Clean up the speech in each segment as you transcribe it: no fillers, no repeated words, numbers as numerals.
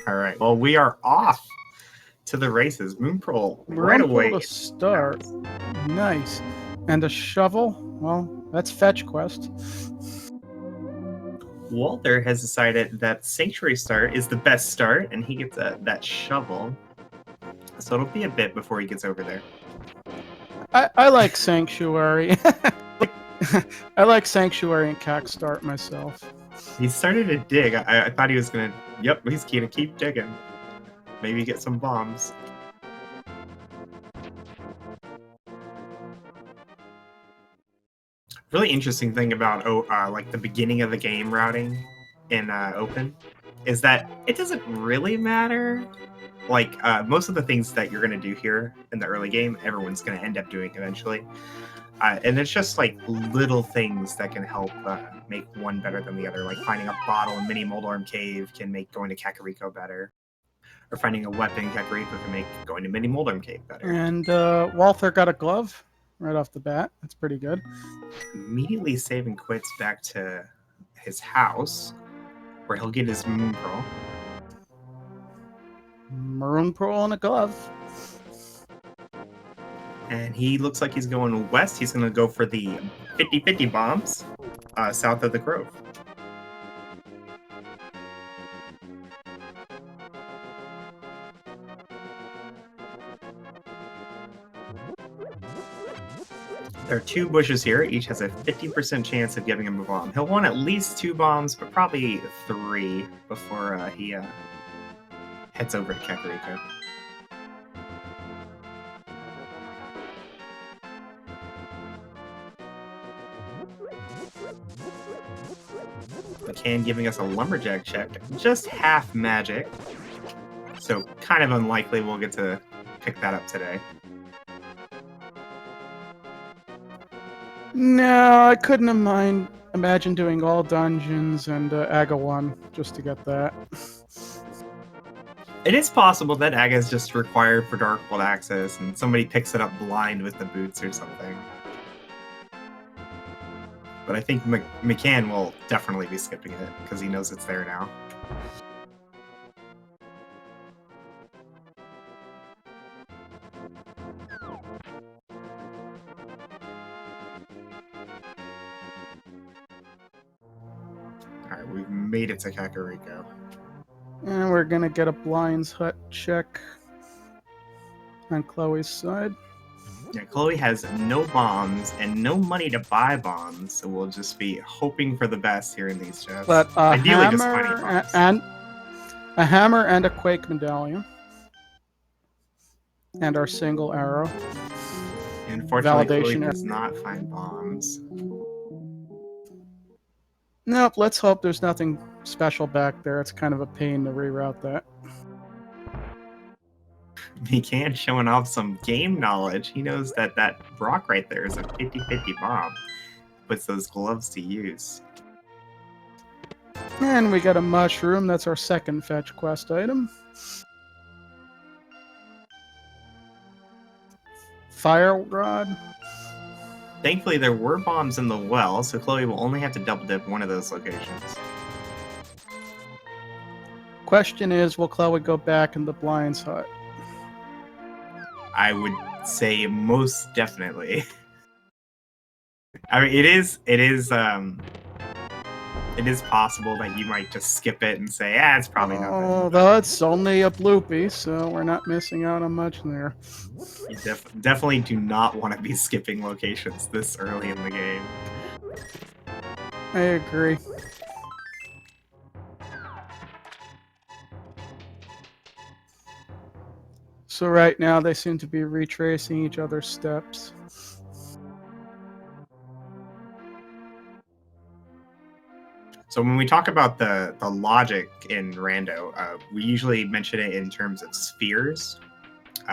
All right. Well, we are off to the races. Moonpearl right Moonpearl away. to start. Nice. And a shovel? Well, that's fetch quest. Walter has decided that Sanctuary start is the best start, and he gets that shovel. So it'll be a bit before he gets over there. I like Sanctuary. I like Sanctuary and Cack start myself. He started to dig. I thought he was going to... Yep, he's going to keep digging. Maybe get some bombs. Really interesting thing about like the beginning of the game routing in Open is that it doesn't really matter. Like most of the things that you're going to do here in the early game, everyone's going to end up doing eventually. And it's just like little things that can help make one better than the other. Like finding a bottle in Mini Moldarm Cave can make going to Kakariko better. Or finding a weapon in Kakariko can make going to Mini Moldarm Cave better. And Walther got a glove right off the bat. That's pretty good. Immediately saving quits back to his house, where he'll get his Moonpearl. Moonpearl and a glove. And he looks like he's going west. He's going to go for the 50-50 bombs south of the Grove. There are 2 bushes here. Each has a 50% chance of giving him a bomb. He'll want at least 2 bombs, but probably 3 before he heads over to Kakariko. McCann giving us a lumberjack check, just half magic, so kind of unlikely we'll get to pick that up today. No, I couldn't imagine doing all dungeons and Aga 1 just to get that. It is possible that Aga is just required for Dark World access and somebody picks it up blind with the boots or something. But I think McCann will definitely be skipping it because he knows it's there now. Alright, we've made it to Kakariko. And we're gonna get a Blind's Hut check on Chloe's side. Yeah, Chloe has no bombs and no money to buy bombs, so we'll just be hoping for the best here in these chests. But ideally just finding bombs. and a hammer and a Quake medallion. And our single arrow. Unfortunately, Chloe Validation. does not find bombs. Nope, let's hope there's nothing special back there. It's kind of a pain to reroute that. McCann showing off some game knowledge. He knows that that rock right there is a 50-50 bomb. Puts those gloves to use. And we got a mushroom. That's our second fetch quest item. Fire rod. Thankfully, there were bombs in the well, so Chloe will only have to double dip one of those locations. Question is, will Chloe go back in the Blind's Hut? I would say most definitely. I mean, it is possible that you might just skip it and say, it's probably nothing. Although it's only a bloopy, so we're not missing out on much there. You definitely do not want to be skipping locations this early in the game. I agree. So right now they seem to be retracing each other's steps. So when we talk about the logic in Rando, we usually mention it in terms of spheres,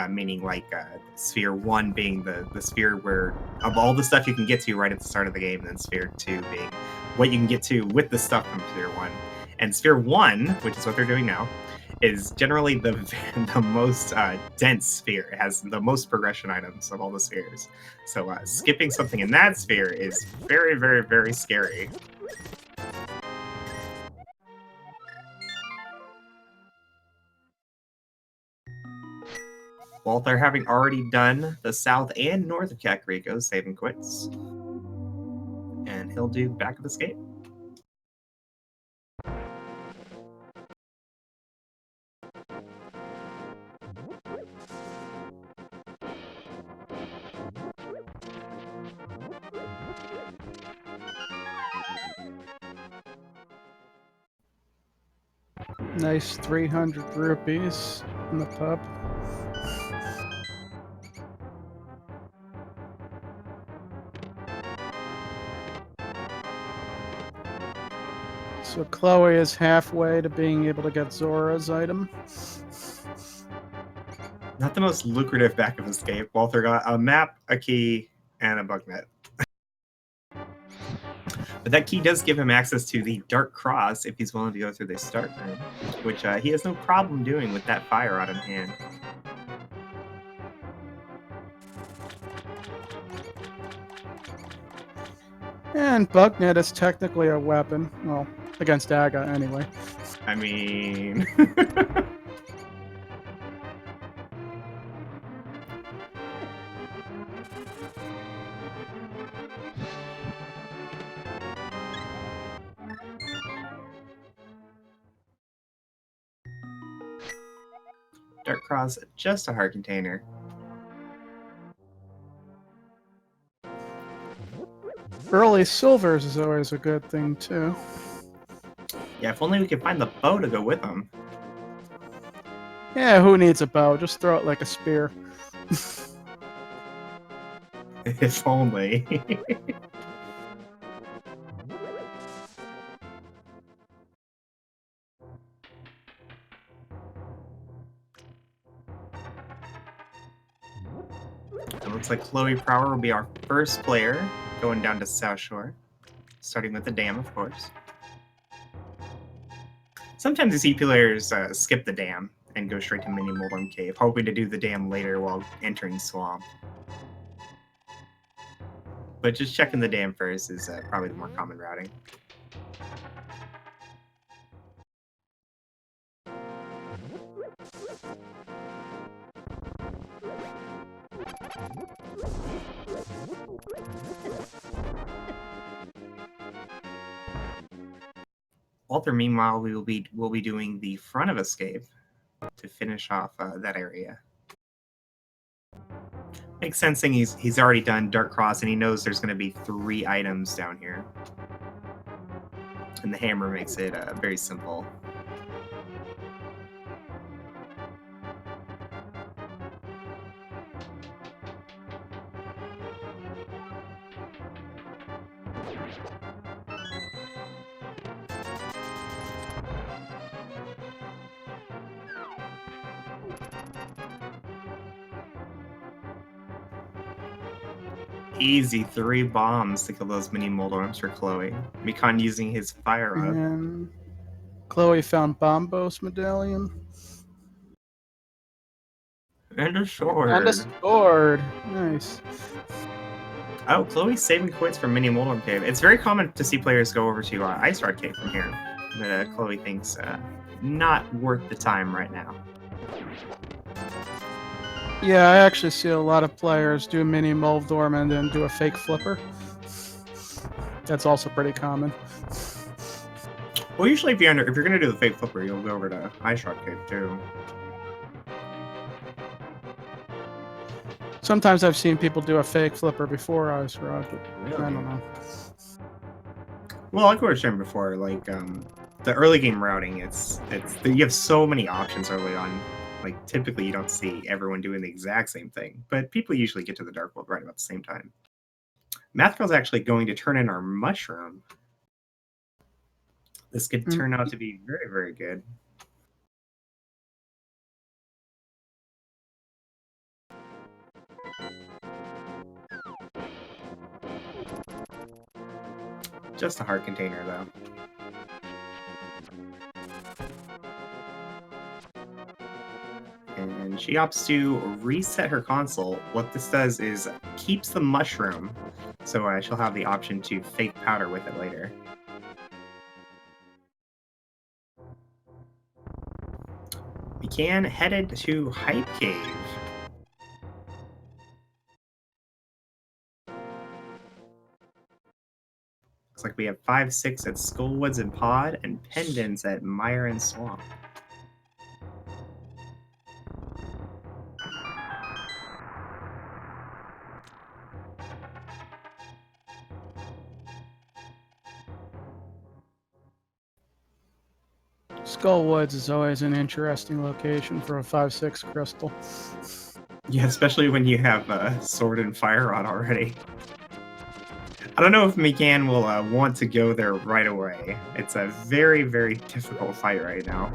meaning like sphere 1 being the sphere where of all the stuff you can get to right at the start of the game, and then sphere 2 being what you can get to with the stuff from sphere 1. And sphere 1, which is what they're doing now, is generally the most dense sphere. It has the most progression items of all the spheres. So skipping something in that sphere is very, very, very scary. Walther, having already done the south and north of Kakariko, saving quits. And he'll do back of escape. Nice 300 rupees in the pub. So Chloe is halfway to being able to get Zora's item. Not the most lucrative back of escape. Walther got a map, a key, and a bug net. But that key does give him access to the Dark Cross if he's willing to go through this start room, which he has no problem doing with that fire rod in hand. And Bugnet is technically a weapon. Well, against Aga, anyway. I mean... Dark Cross, just a heart container. Early silvers is always a good thing, too. Yeah, if only we could find the bow to go with them. Yeah, who needs a bow? Just throw it like a spear. If only. It looks like Chloe Prower will be our first player going down to South Shore, starting with the dam, of course. Sometimes you see players skip the dam and go straight to Mini Moldorm Cave, hoping to do the dam later while entering Swamp. But just checking the dam first is probably the more common routing. Walther, meanwhile, we will be doing the front of escape to finish off that area. Makes sense, seeing he's already done Dark Cross and he knows there's going to be 3 items down here, and the hammer makes it very simple. Easy 3 bombs to kill those mini Moldorms for Chloe. Mikan using his fire rod. And Chloe found Bombos medallion. And a sword. And a sword. Nice. Oh, Chloe's saving quits from Mini Moldorm Cave. It's very common to see players go over to Ice Rod Cave from here. But Chloe thinks not worth the time right now. Yeah, I actually see a lot of players do Mini Moldorm and then do a fake flipper. That's also pretty common. Well, usually if you're gonna do the fake flipper, you'll go over to Ice Rod Cave too. Sometimes I've seen people do a fake flipper before Ice Rod, but Really? I don't know. Well, like we were saying before, like the early game routing, you have so many options early on. Like typically, you don't see everyone doing the exact same thing, but people usually get to the Dark World right about the same time. Math Girl's actually going to turn in our mushroom. This could turn out to be very, very good. Just a heart container, though. And she opts to reset her console. What this does is keeps the mushroom, so she'll have the option to fake powder with it later. We can headed to Hype Cave. Looks like we have 5-6 at Skullwoods and Pod, and Pendants at Mire and Swamp. Skull Woods is always an interesting location for a 5-6 crystal. Yeah, especially when you have Sword and Fire on already. I don't know if McCann will want to go there right away. It's a very, very difficult fight right now.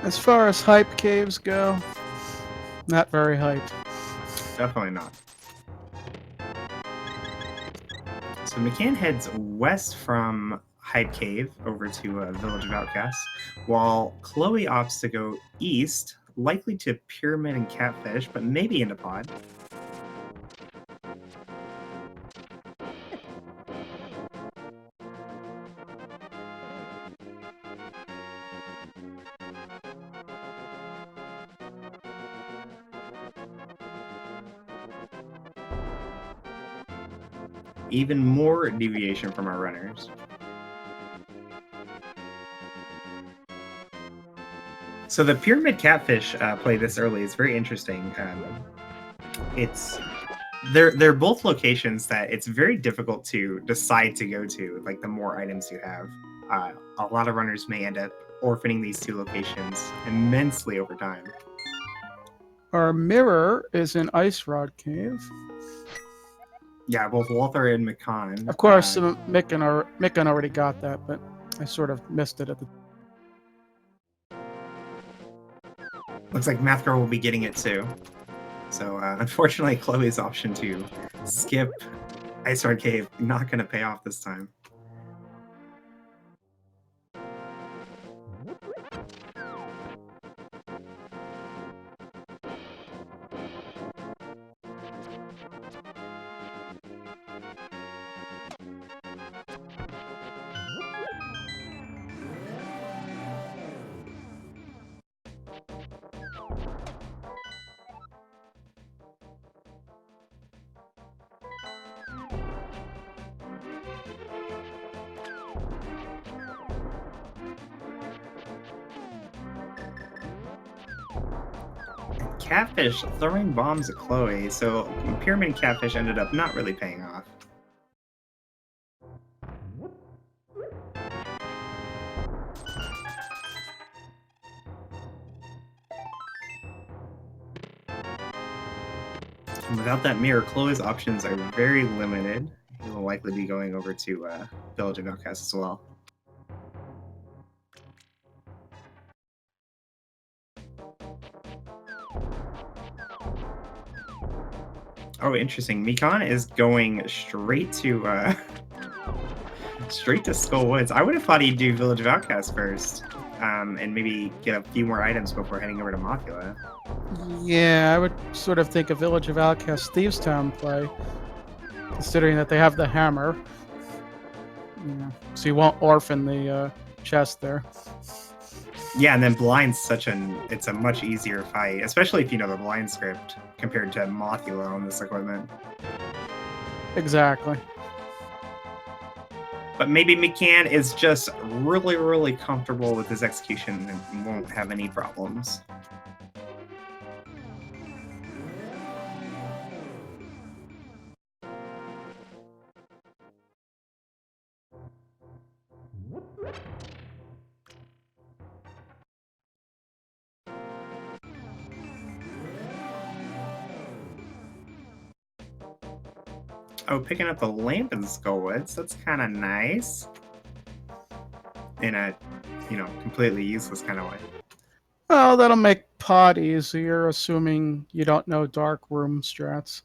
As far as hype caves go, not very hyped. Definitely not. So McCann heads west from Hype Cave over to Village of Outcasts, while Chloe opts to go east, likely to Pyramid and Catfish, but maybe into Pod. Even more deviation from our runners. So the Pyramid Catfish play this early is very interesting. They're both locations that it's very difficult to decide to go to. Like the more items you have, a lot of runners may end up orphaning these two locations immensely over time. Our mirror is in Ice Rod Cave. Yeah, both Walther and McCann. Of course, Mikan already got that, but I sort of missed it at the. Looks like Math Girl will be getting it too. So unfortunately, Chloe's option to skip Ice Rod Cave not going to pay off this time. Catfish throwing bombs at Chloe, so Pyramid and Catfish ended up not really paying off. And without that mirror, Chloe's options are very limited. He will likely be going over to Village of Outcasts as well. Oh, interesting. Mikan is going straight to Skull Woods. I would have thought he'd do Village of Outcasts first, and maybe get a few more items before heading over to Mothula. Yeah, I would sort of think a Village of Outcasts Thieves Town play, considering that they have the hammer. Yeah, so you won't orphan the chest there. Yeah, and then Blind's it's a much easier fight, especially if you know the Blind script compared to Mothula on this equipment. Exactly. But maybe McCann is just really, really comfortable with his execution and won't have any problems. Oh, picking up the lamp in Skullwoods. That's kind of nice. In a, completely useless kind of way. Well, that'll make Pod easier, assuming you don't know Dark Room strats.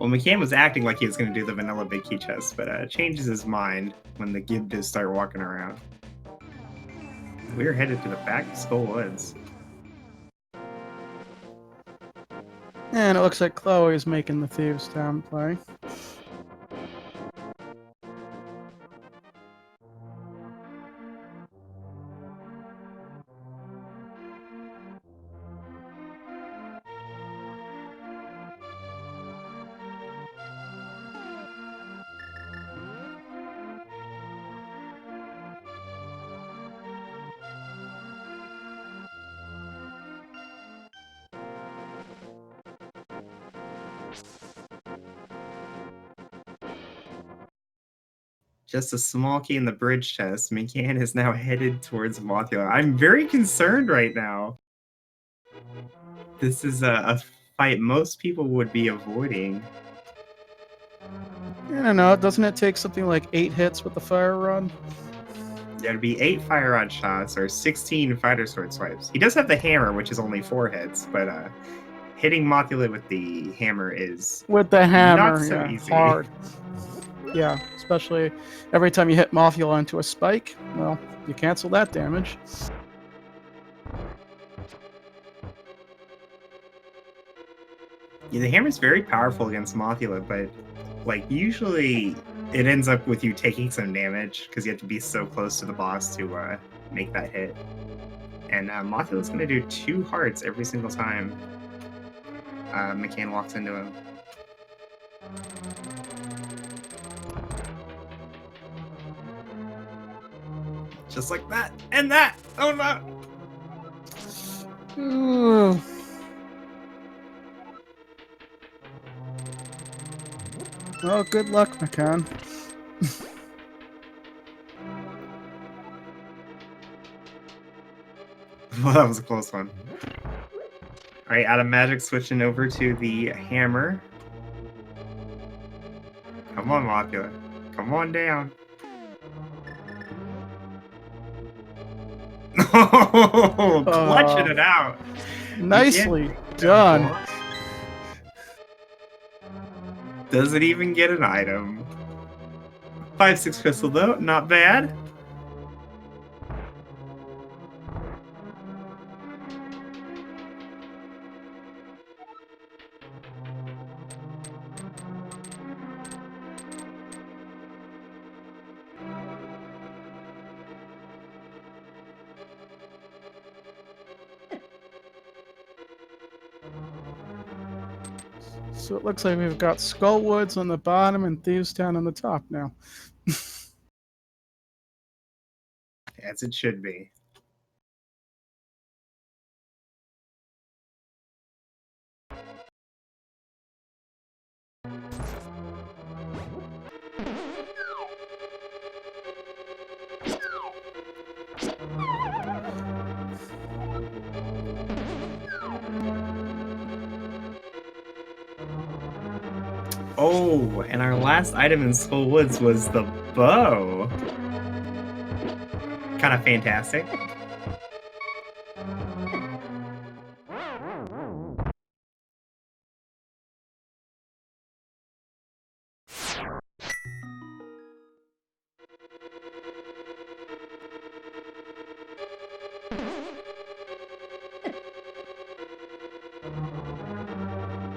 Well, McCann was acting like he was going to do the vanilla big key chest, but changes his mind when the Gibdas start walking around. We're headed to the back of Skull Woods. And it looks like Chloe's making the Thieves Town play. Just a small key in the bridge chest. McCann is now headed towards Mothula. I'm very concerned right now. This is a fight most people would be avoiding. I don't know. Doesn't it take something like 8 hits with the fire rod? Yeah, it'd be 8 fire rod shots or 16 fighter sword swipes. He does have the hammer, which is only 4 hits, but hitting Mothula with the hammer is with the hammer, not so yeah, easy. hard. Yeah, especially every time you hit Mothula into a spike, well, you cancel that damage. Yeah, the hammer's very powerful against Mothula, but like usually it ends up with you taking some damage because you have to be so close to the boss to make that hit. And Mothula's going to do 2 hearts every single time McCann walks into him. Just like that, and that! Oh no! Ooh. Well, good luck, McCann. Well, that was a close one. Alright, out of magic, switching over to the hammer. Come on, Mothula. Come on down. Clutching it out. Nicely done. Does it even get an item? 5/6 crystal though, not bad. So it looks like we've got Skull Woods on the bottom and Thieves Town on the top now. As it should be. Oh, and our last item in Skull Woods was the bow. Kind of fantastic.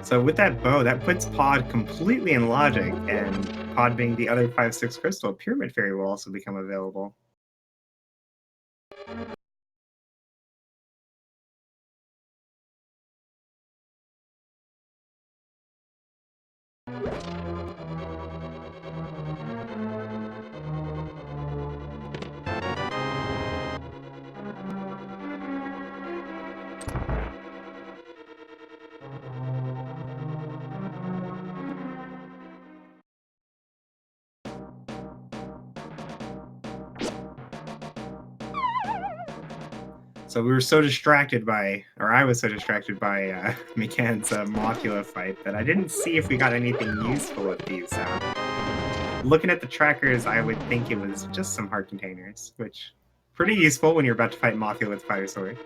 So with that bow, that puts Pod completely in logic, and Pod being the other 5/6 crystal, Pyramid Fairy will also become available. So we were so distracted by, or I was so distracted by McCann's Mothula fight that I didn't see if we got anything useful with these. Looking at the trackers, I would think it was just some heart containers, which pretty useful when you're about to fight Mothula with Fire Sword.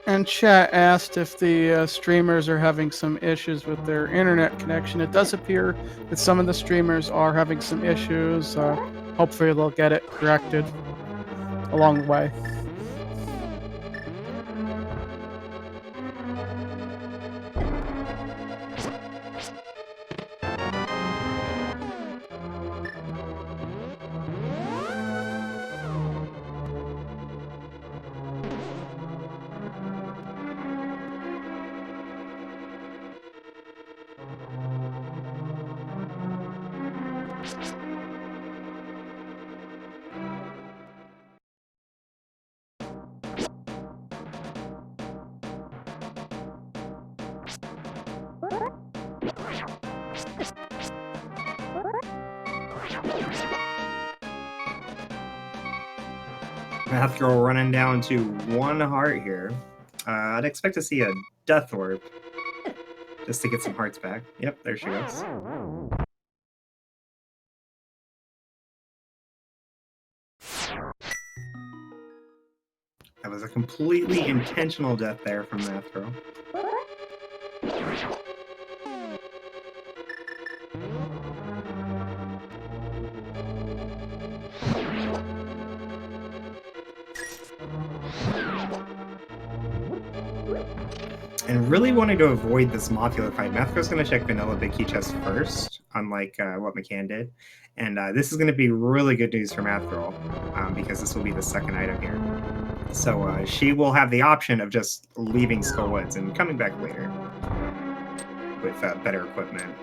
And chat asked if the streamers are having some issues with their internet connection. It does appear that some of the streamers are having some issues. Hopefully they'll get it corrected along the way. Math Girl running down to 1 heart here. I'd expect to see a Death Orb just to get some hearts back. Yep, there she goes. That was a completely intentional death there from Math Girl. And really wanting to avoid this Mothula fight, Mathco's going to check Vanilla Big Key Chest first, unlike what McCann did. And this is going to be really good news for Math Girl, because this will be the second item here. So she will have the option of just leaving Skullwoods and coming back later with better equipment.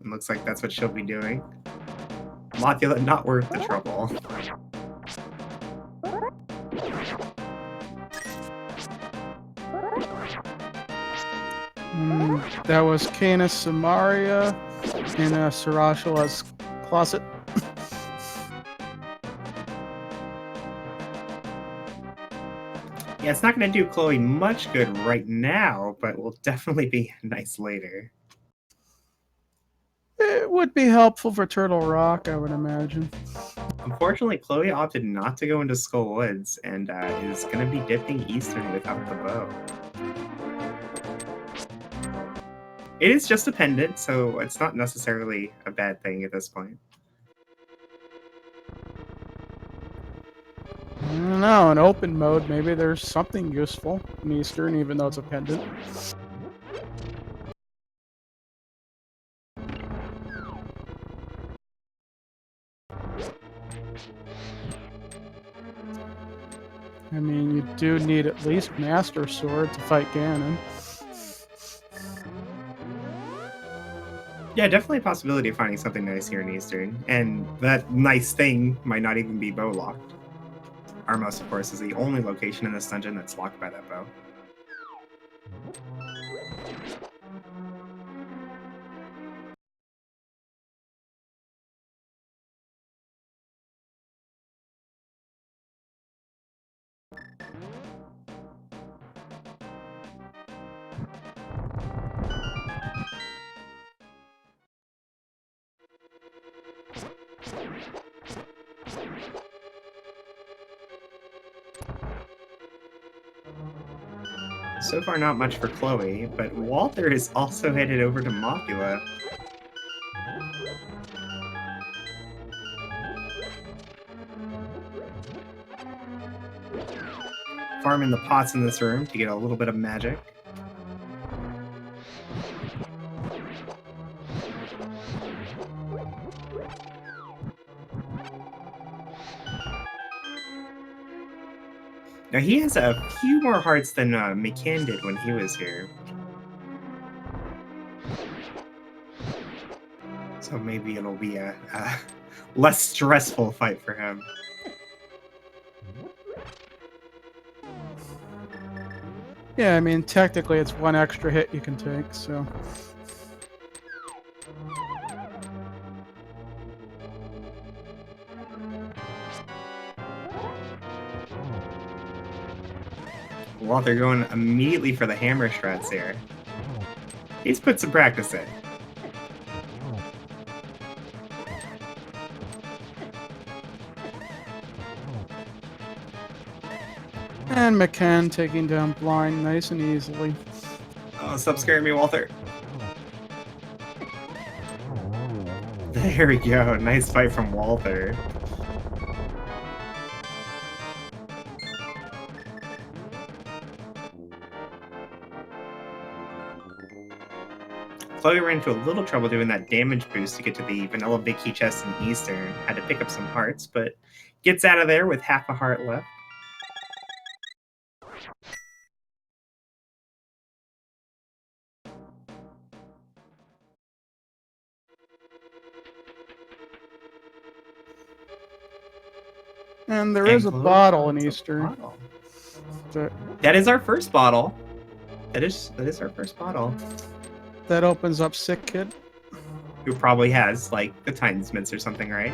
It looks like that's what she'll be doing. Mothula, not worth the trouble. That was Canis Samaria in Sarashala's closet. Yeah, it's not going to do Chloe much good right now, but will definitely be nice later. It would be helpful for Turtle Rock, I would imagine. Unfortunately, Chloe opted not to go into Skull Woods and is going to be dipping Eastern without the bow. It is just a pendant, so it's not necessarily a bad thing at this point. I don't know, in open mode, maybe there's something useful in Eastern, even though it's a pendant. I mean, you do need at least Master Sword to fight Ganon. Yeah, definitely a possibility of finding something nice here in Eastern. And that nice thing might not even be bow locked. Armos, of course, is the only location in this dungeon that's locked by that bow. So far, not much for Chloe, but Walter is also headed over to Mothula. Farming the pots in this room to get a little bit of magic. Now he has a few more hearts than McCann did when he was here. So maybe it'll be a less stressful fight for him. Yeah, I mean, technically it's one extra hit you can take, so. Well, they're going immediately for the hammer strats here. He's put some practice in. And McCann taking down Blind nice and easily. Oh, stop scaring me, Walter. There we go. Nice fight from Walter. Chloe ran into a little trouble doing that damage boost to get to the vanilla big key chest in Eastern. Had to pick up some hearts, but gets out of there with half a heart left. And there is a bottle in Eastern. That is our first bottle. That is our first bottle. That opens up Sick Kid. Who probably has, like, the Titans mitts or something, right?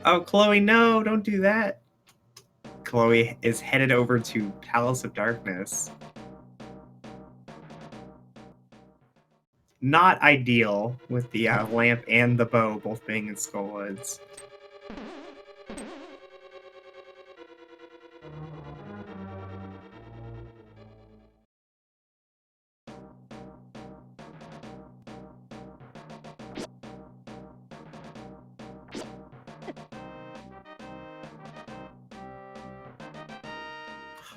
Oh, Chloe, no, don't do that. Chloe is headed over to Palace of Darkness. Not ideal with the lamp and the bow both being in Skullwoods.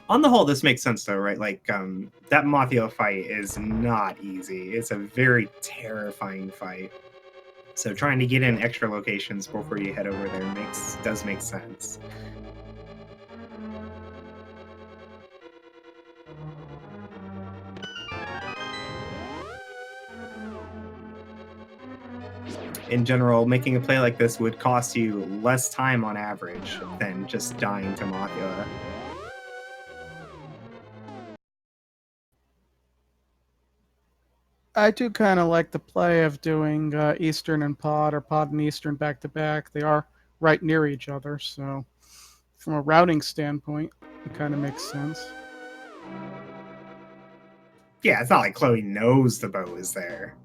On the whole, this makes sense though, right? Like, that Mothio fight is not easy. It's a very terrifying fight. So trying to get in extra locations before you head over there does make sense. In general, making a play like this would cost you less time on average than just dying to Mothula. I do kind of like the play of doing Eastern and Pod, or Pod and Eastern back to back. They are right near each other, so from a routing standpoint, it kind of makes sense. Yeah, it's not like Chloe knows the bow is there.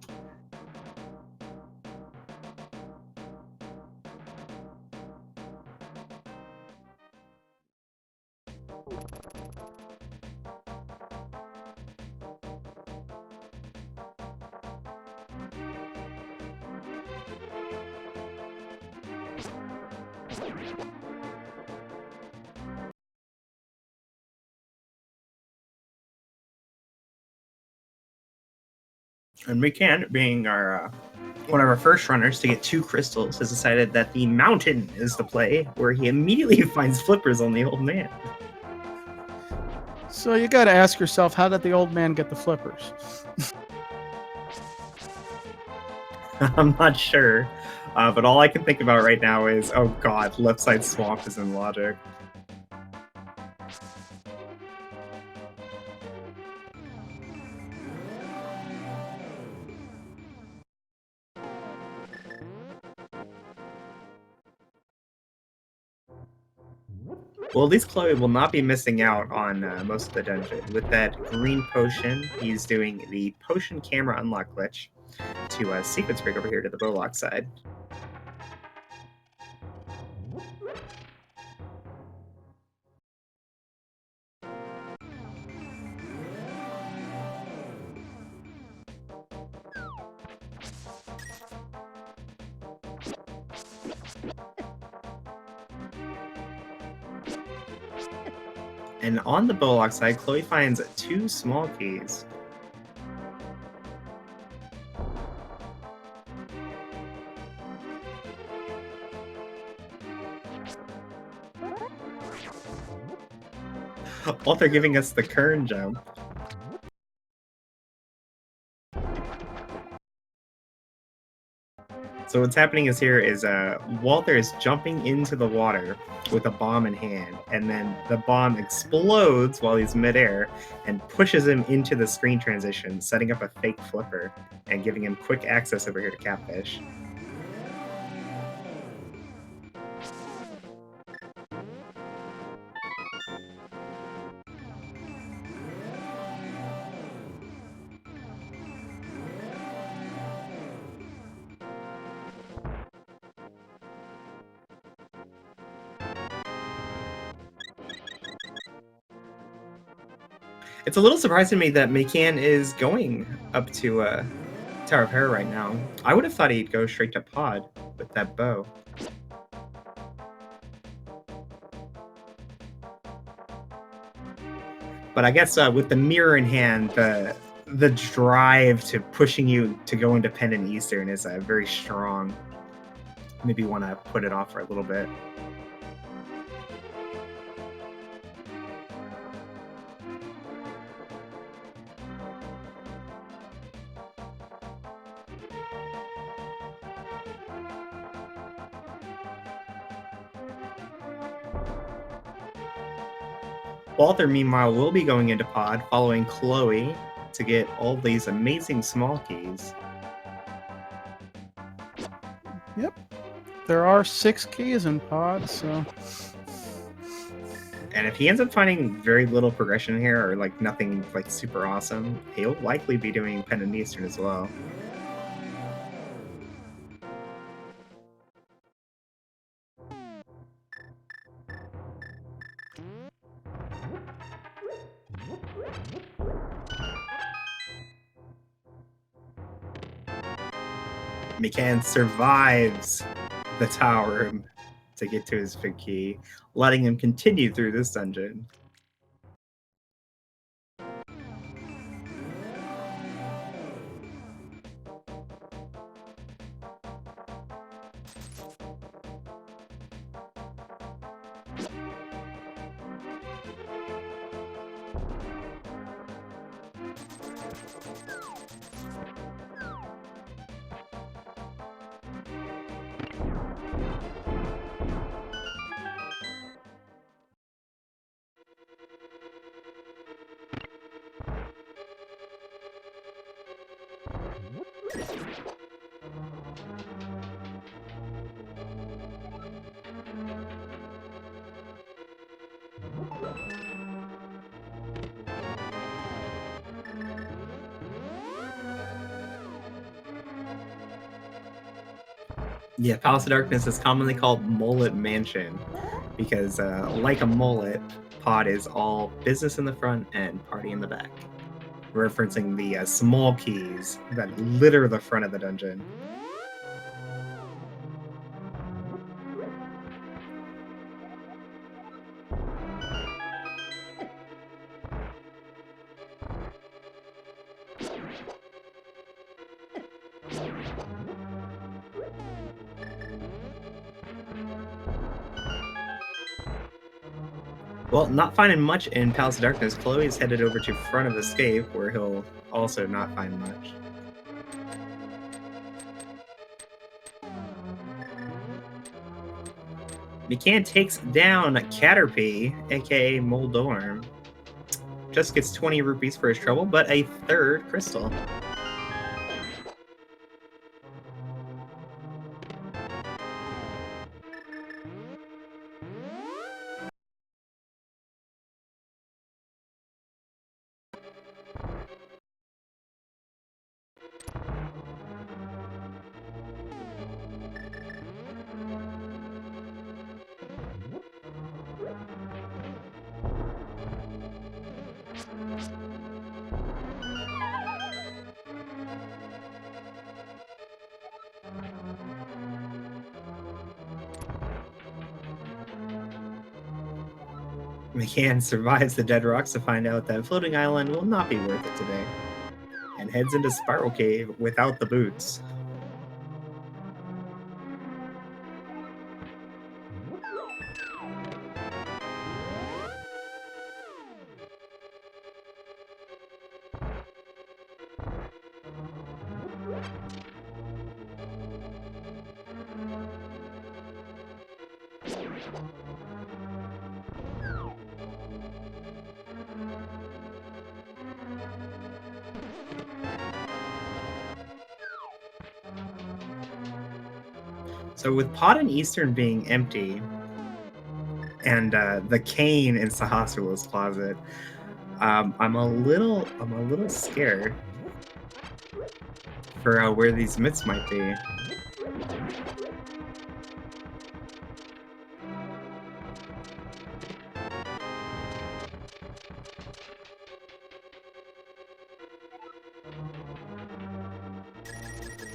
And McCann, being our one of our first runners to get 2 crystals, has decided that the mountain is the play, where he immediately finds flippers on the old man. So you got to ask yourself, how did the old man get the flippers? I'm not sure, but all I can think about right now is, oh god, left side swamp is in Logic. Well, at least Chloe will not be missing out on most of the dungeon. With that green potion, he's doing the potion camera unlock glitch to sequence break over here to the Bowlock side. And on the Bowlock side, Chloe finds 2 small keys. Well, they're giving us the Kern jump. So what's happening is Walter is jumping into the water with a bomb in hand, and then the bomb explodes while he's midair and pushes him into the screen transition, setting up a fake flipper and giving him quick access over here to Catfish. It's a little surprising to me that McCann is going up to Tower of Terror right now. I would have thought he'd go straight to Pod with that bow. But I guess with the mirror in hand, the drive to pushing you to go independent Eastern is very strong. Maybe want to put it off for a little bit. Walter, meanwhile, will be going into Pod, following Chloe to get all these amazing small keys. Yep. There are 6 keys in Pod, so... And if he ends up finding very little progression here, or like nothing like super awesome, he'll likely be doing Pendant Eastern as well. McCann survives the tower room to get to his big key, letting him continue through this dungeon. Yeah, Palace of Darkness is commonly called Mullet Mansion because, like a mullet, Pod is all business in the front and party in the back, referencing the small keys that litter the front of the dungeon. Well, not finding much in Palace of Darkness, Chloe is headed over to Front of Escape, where he'll also not find much. McCann takes down Caterpie, aka Moldorm. Just gets 20 rupees for his trouble, but a third crystal. McCann survives the dead rocks to find out that Floating Island will not be worth it today, and heads into Spiral Cave without the boots. So with Pod and Eastern being empty, and the cane in Sahasrah's closet, I'm a little scared for where these myths might be.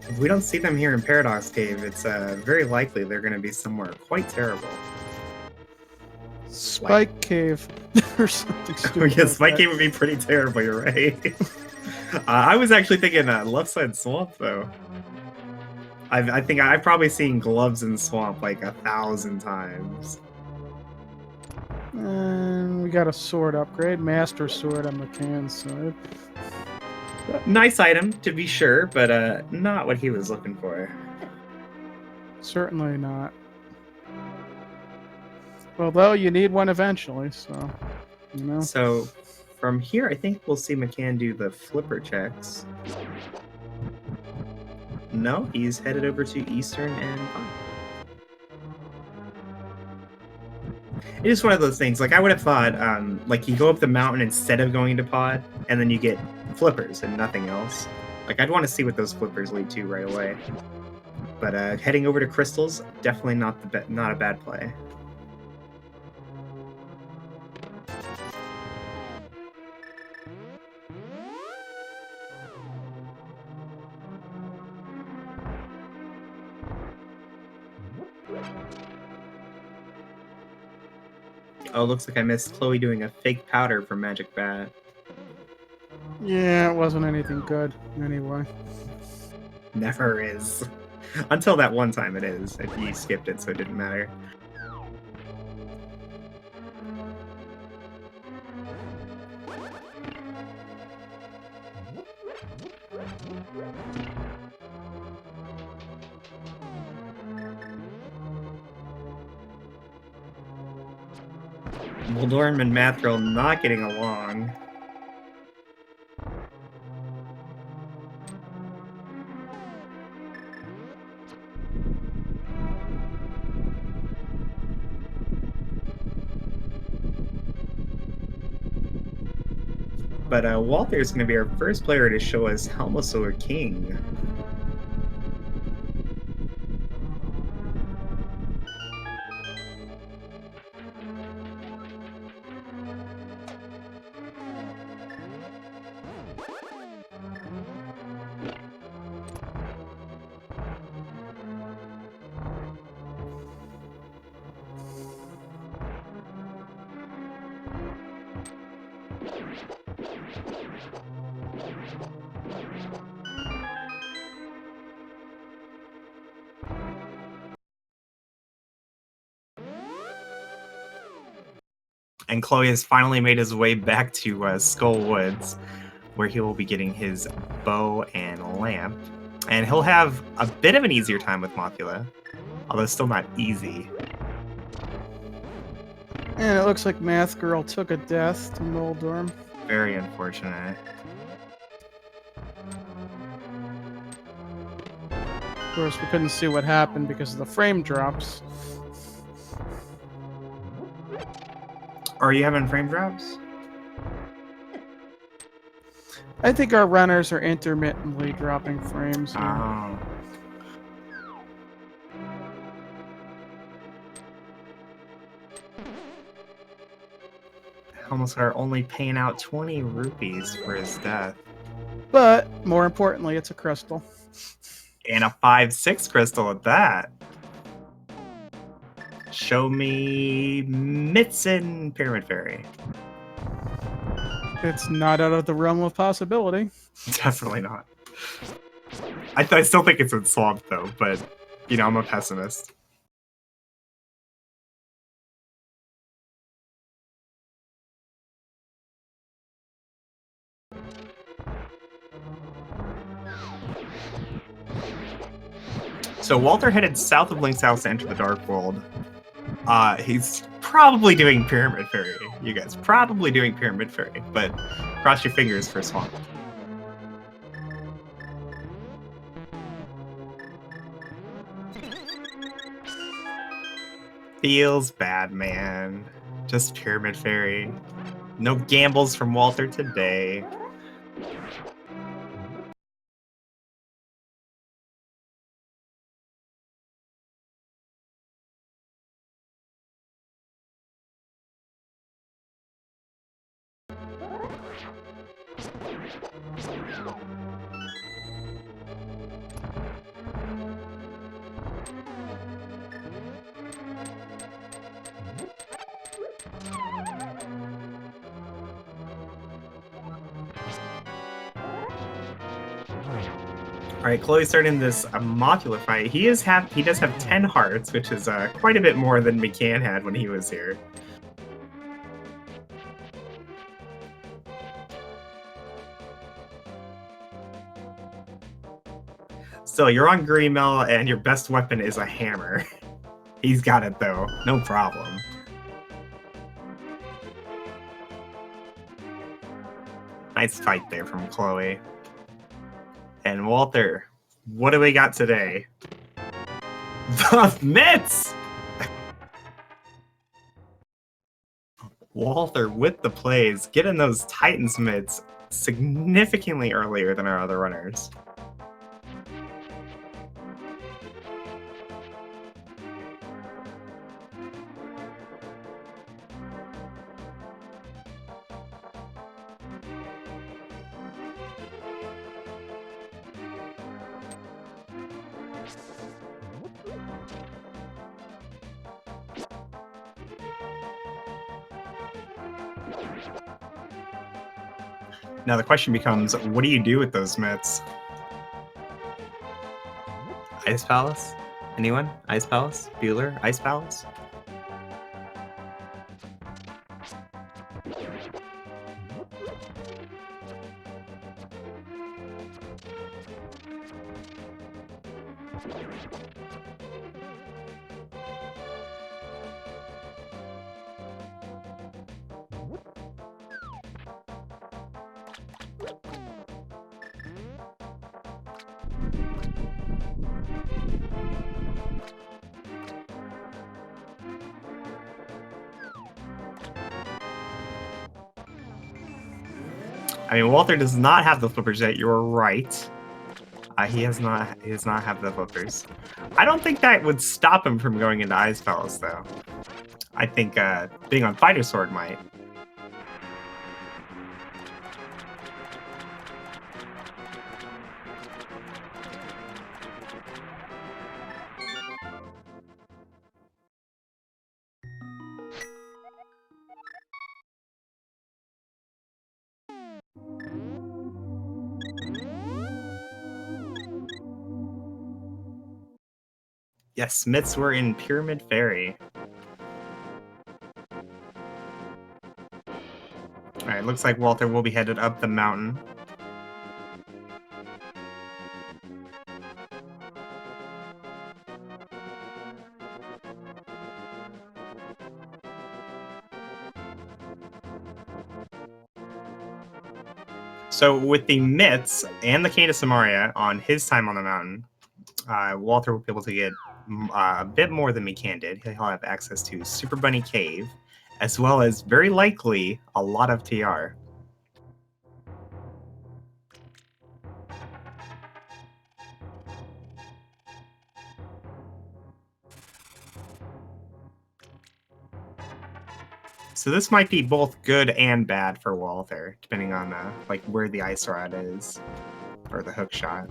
If we don't see them here in Paradox Cave, it's very likely they're going to be somewhere quite terrible. Spike Cave or something stupid. Oh yeah, like Spike that. Cave would be pretty terrible, you're right. I was actually thinking Left Side Swamp, though. I think I've probably seen gloves in Swamp like 1,000 times. And we got a sword upgrade, Master Sword on McCann's side. Nice item, to be sure, but not what he was looking for. Certainly not. Although you need one eventually, so, you know. So, from here, I think we'll see McCann do the flipper checks. No, he's headed over to Eastern and Pod. It is one of those things. Like, I would have thought, like, you go up the mountain instead of going to Pod, and then you get flippers and nothing else. Like, I'd want to see what those flippers lead to right away. But heading over to Crystals, definitely not a bad play. Oh, looks like I missed Chloe doing a fake powder for Magic Bat. Yeah, it wasn't anything good anyway. Never is. Until that one time it is. If you skipped it, so it didn't matter. Muldorm and Mathril not getting along. But Walter is going to be our first player to show us Helmosaur King. And Chloe has finally made his way back to Skull Woods, where he will be getting his bow and lamp. And he'll have a bit of an easier time with Mothula, although still not easy. And it looks like Math Girl took a death to Muldorm. Very unfortunate. Of course, we couldn't see what happened because of the frame drops. Are you having frame drops? I think our runners are intermittently dropping frames. Oh. Helmosaur only paying out 20 rupees for his death. But, more importantly, it's a crystal. And a 5/6 crystal at that. Show me Mitsun Pyramid Fairy. It's not out of the realm of possibility. Definitely not. I still think it's in Swamp, though, but, you know, I'm a pessimist. So Walter headed south of Link's house to enter the Dark World. He's probably doing Pyramid Fairy. You guys, probably doing Pyramid Fairy, but cross your fingers for Swamp. Feels bad, man. Just Pyramid Fairy. No gambles from Walter today. All right, Chloe's starting this modular fight. He does have 10 hearts, which is quite a bit more than McCann had when he was here. Still, you're on Greemel, and your best weapon is a hammer. He's got it though, no problem. Nice fight there from Chloe. And Walter, what do we got today? The mitts! Walter with the plays, getting those Titans mitts significantly earlier than our other runners. Now the question becomes, what do you do with those mitts? Ice Palace? Anyone? Ice Palace? Bueller? Ice Palace? I mean, Walter does not have the flippers yet. You're right. He does not have the flippers. I don't think that would stop him from going into Ice Palace, though. I think being on Fighter Sword might. Yes, Smiths were in Pyramid Fairy. Alright, looks like Walter will be headed up the mountain. So with the mitts and the Cane of Samaria on his time on the mountain, Walter will be able to get a bit more than McCann did. He'll have access to Super Bunny Cave, as well as, very likely, a lot of TR. So this might be both good and bad for Walther, depending on like where the ice rod is, or the hook shot.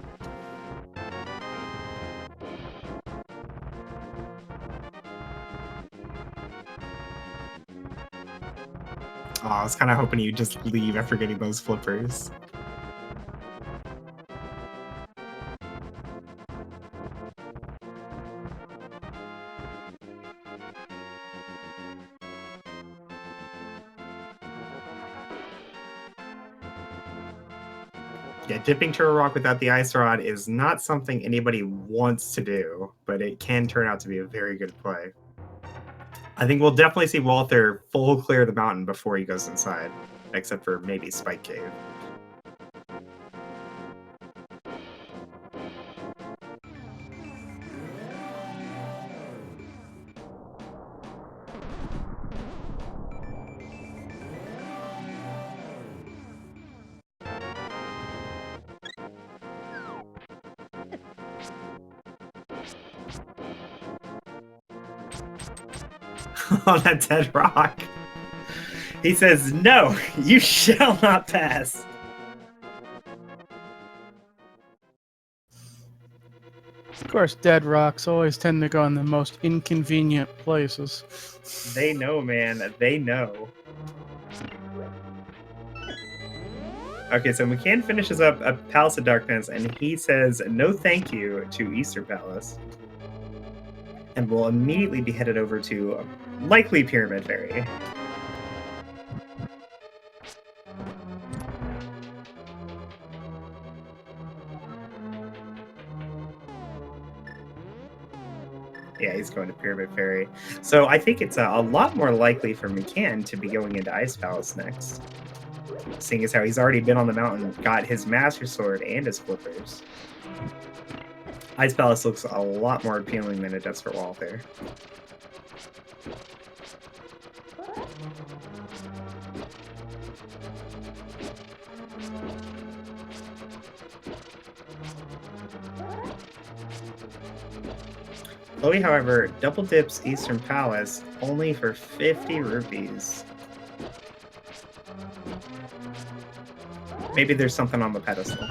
Oh, I was kind of hoping you'd just leave after getting those flippers. Yeah, dipping to a rock without the ice rod is not something anybody wants to do, but it can turn out to be a very good play. I think we'll definitely see Walther full clear the mountain before he goes inside, except for maybe Spike Cave. on that dead rock. He says, "No, you shall not pass." Of course, dead rocks always tend to go in the most inconvenient places. They know, man. They know. Okay, so McCann finishes up a Palace of Darkness, and he says no thank you to Eastern Palace. And will immediately be headed over to likely Pyramid Fairy. Yeah, he's going to Pyramid Fairy. So I think it's a lot more likely for McCann to be going into Ice Palace next. Seeing as how he's already been on the mountain, got his Master Sword and his flippers. Ice Palace looks a lot more appealing than it does for Walther. Chloe, however, double dips Eastern Palace only for 50 rupees. Maybe there's something on the pedestal.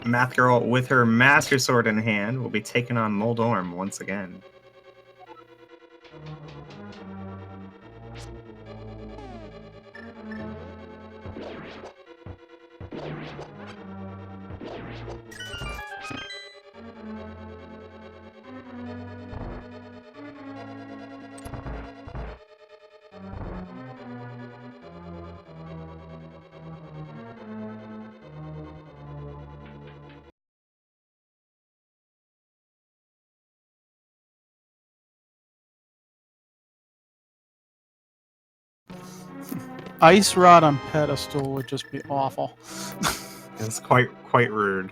Math Girl, with her Master Sword in hand, will be taking on Moldorm once again. Ice rod on pedestal would just be awful. It's quite rude.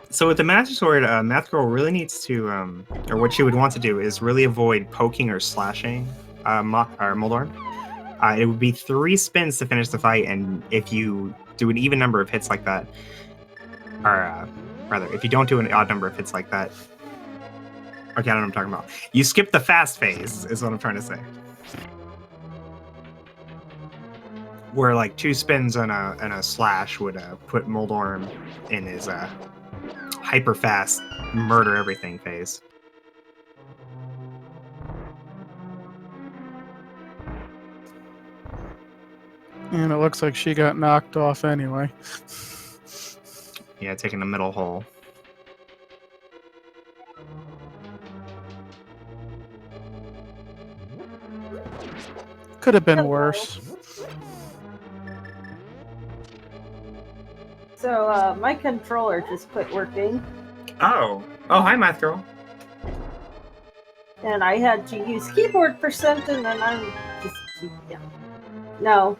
So with the Master Sword, Math Girl really needs to, or what she would want to do is really avoid poking or slashing Moldorm. It would be 3 spins to finish the fight, and if you do an even number of hits like that, or rather, if you don't do an odd number of hits like that, okay, I don't know what I'm talking about. You skip the fast phase, is what I'm trying to say. Where like 2 spins and a slash would put Moldorm in his hyper fast murder everything phase. And it looks like she got knocked off anyway. Yeah, taking the middle hole. Could have been worse. So my controller just quit working, Oh, hi, Math Girl. and I had to use keyboard percent, and then I'm just no.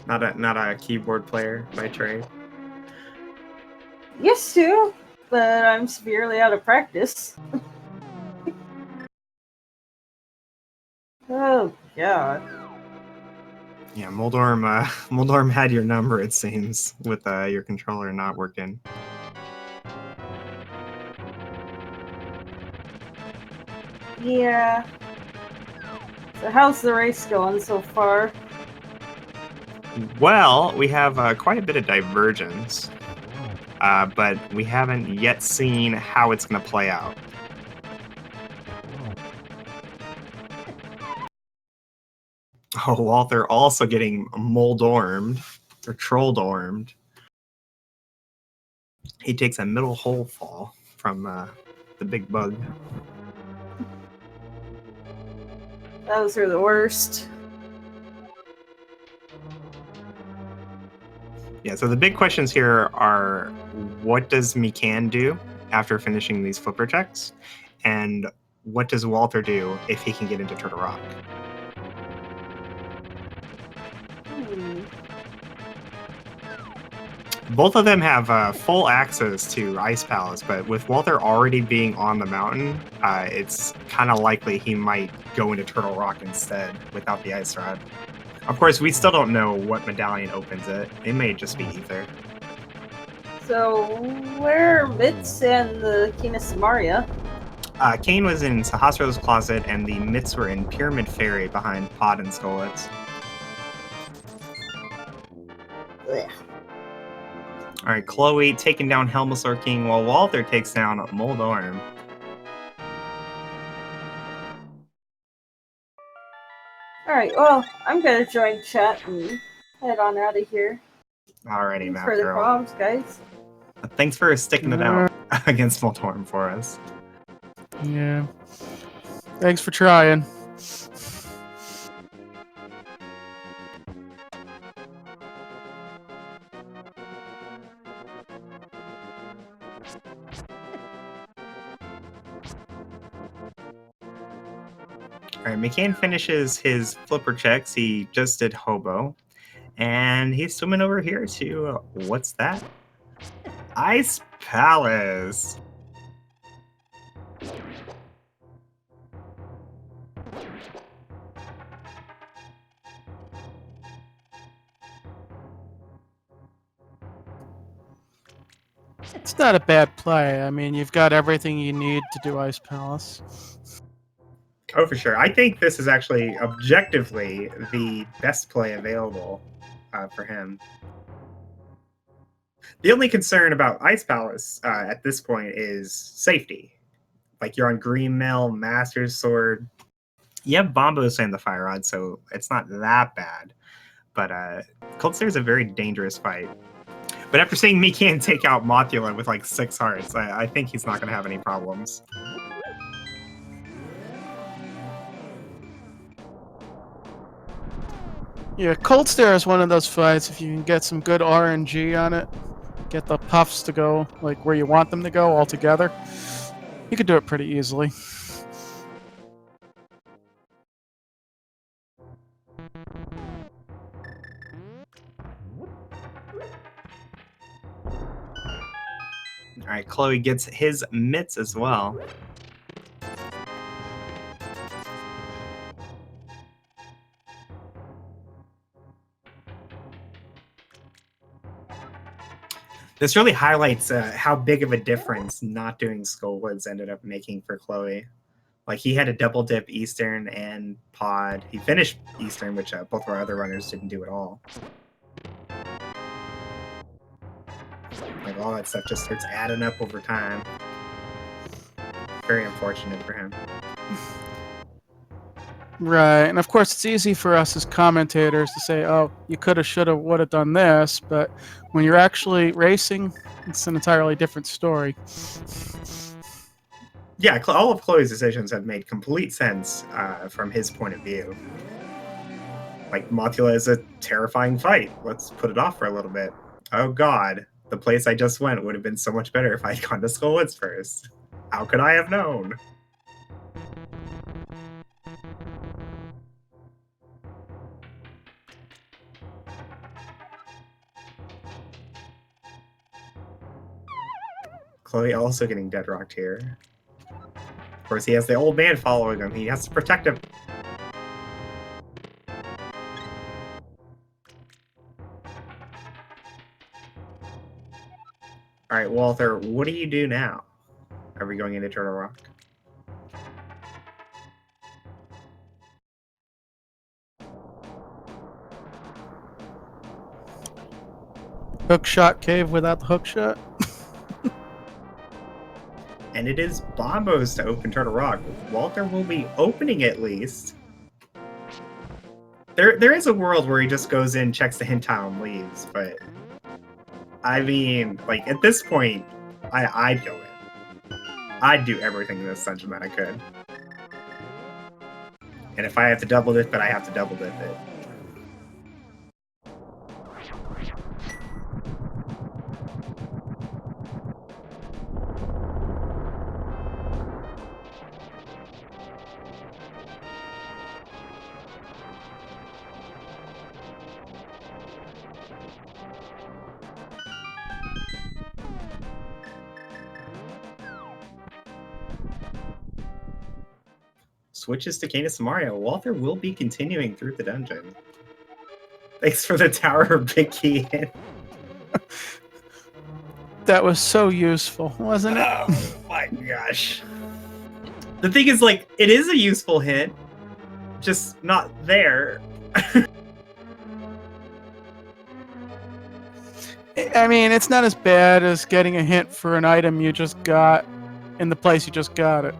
Not a keyboard player by trade. Used to, but I'm severely out of practice. Oh god. Yeah, Moldorm had your number, it seems, with your controller not working. Yeah. So how's the race going so far? Well, we have quite a bit of divergence, but we haven't yet seen how it's going to play out. Oh, Walther also getting Moldormed, or Trolldormed. He takes a middle hole fall from the big bug. Those are the worst. Yeah, so the big questions here are, what does McCann do after finishing these flipper checks? And what does Walther do if he can get into Turtle Rock? Both of them have full access to Ice Palace, but with Walter already being on the mountain, it's kind of likely he might go into Turtle Rock instead without the Ice Rod. Of course, we still don't know what medallion opens it. It may just be Ether. So, where are Mitz and the King of Samaria? Kane was in Sahasra's closet, and the Mitts were in Pyramid Fairy behind Pod and Skolitz. Ugh. All right, Chloe taking down Helmasaur King, while Walter takes down Moldorm. Alright, well, I'm gonna join chat and head on out of here. Alrighty, Thanks Map for the Girl. comms, guys. Thanks for sticking it out against Moldorm for us. Yeah. Thanks for trying. Alright, McCann finishes his flipper checks. He just did Hobo. And he's swimming over here to, what's that? Ice Palace! It's not a bad play. I mean, you've got everything you need to do Ice Palace. Oh, for sure. I think this is actually objectively the best play available for him. The only concern about Ice Palace at this point is safety. Like, you're on Green Mill, Master's Sword. You have Bombos and the Fire Rod, so it's not that bad. But Cold Stare is a very dangerous fight. But after seeing Mikan take out Mothula with like 6 hearts, I think he's not going to have any problems. Yeah, Cold Stare is one of those fights. If you can get some good RNG on it, get the puffs to go like where you want them to go all together, you could do it pretty easily. All right, Chloe gets his mitts as well. This really highlights how big of a difference not doing Skullwoods ended up making for Chloe. Like, he had a double dip Eastern and Pod. He finished Eastern, which both of our other runners didn't do at all. Like, all that stuff just starts adding up over time. Very unfortunate for him. Right, and of course it's easy for us as commentators to say, oh, you coulda, shoulda, woulda done this, but when you're actually racing, it's an entirely different story. Yeah, all of Chloe's decisions have made complete sense from his point of view. Like, Mothula is a terrifying fight. Let's put it off for a little bit. Oh god, the place I just went would have been so much better if I'd gone to Skullwoods first. How could I have known? Chloe also getting deadrocked here. Of course, he has the old man following him. He has to protect him. All right, Walter, what do you do now? Are we going into Turtle Rock? Hook shot cave without the hook shot. And it is Bombos to open Turtle Rock. Walter will be opening at least. There is a world where he just goes in, checks the hint tile, and leaves, but I mean, like, at this point, I'd go in. I'd do everything in this dungeon that I could. And if I have to double dip it, I have to double dip it. switches to Canis Mario. Walther will be continuing through the dungeon. Thanks for the Tower of Big Key. That was so useful, wasn't it? Oh my gosh. The thing is, like, it is a useful hint, just not there. I mean, it's not as bad as getting a hint for an item you just got in the place you just got it.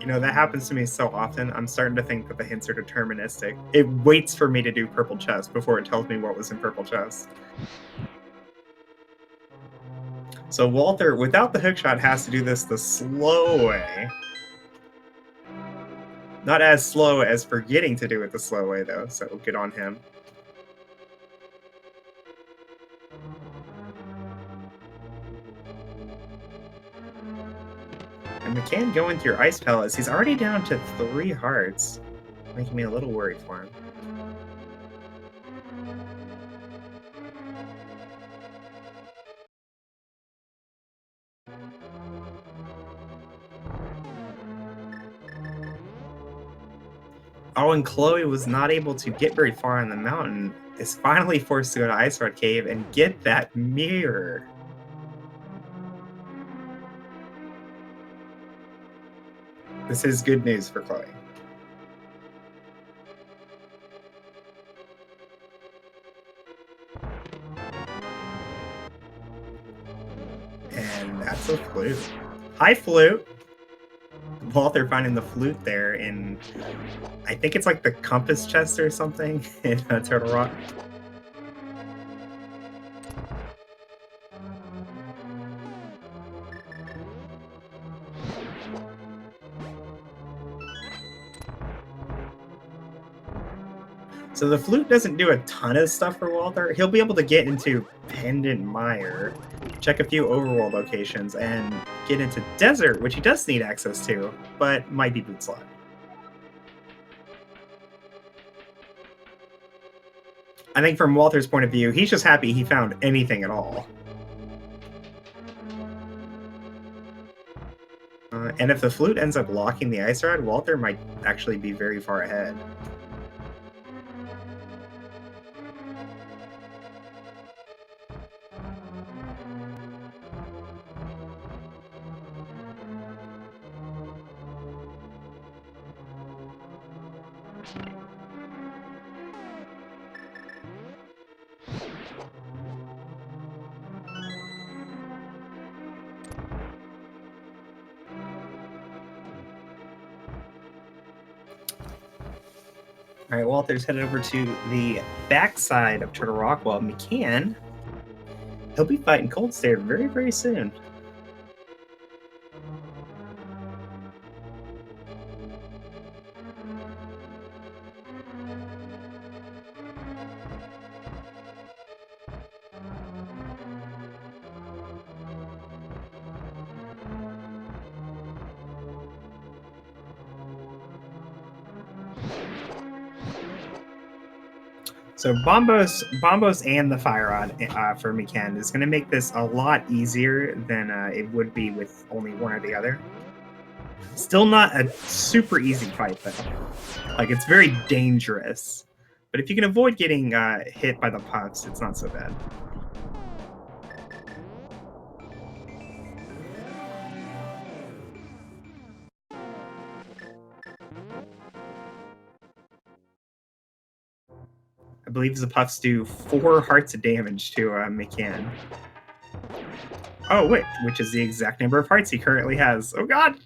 You know, that happens to me so often. I'm starting to think that the hints are deterministic. It waits for me to do purple chest before it tells me what was in purple chest. So Walther, without the hookshot, has to do this the slow way. Not as slow as forgetting to do it the slow way, though, so good on him. And McCann going through Ice Pellets, he's already down to 3 hearts, making me a little worried for him. Oh, and Chloe was not able to get very far on the mountain, is finally forced to go to Ice Rod Cave and get that mirror. This is good news for Chloe. And that's a flute. Hi, flute! Walther finding the flute there in, I think it's like the compass chest or something in Turtle Rock. So the flute doesn't do a ton of stuff for Walther. He'll be able to get into Pendant Mire, check a few overworld locations, and get into Desert, which he does need access to, but might be boot slot. I think from Walther's point of view, he's just happy he found anything at all. And if the flute ends up locking the Ice Rod, Walther might actually be very far ahead. All right, Walter's headed over to the backside of Turtle Rock while McCann, he'll be fighting Cold Stare very, very soon. So Bombos and the Fire Rod for McCann is going to make this a lot easier than it would be with only one or the other. Still not a super easy fight, though. Like, it's very dangerous. But if you can avoid getting hit by the puffs, it's not so bad. I believe the puffs do 4 hearts of damage to McCann. Oh, wait, which is the exact number of hearts he currently has. Oh, God!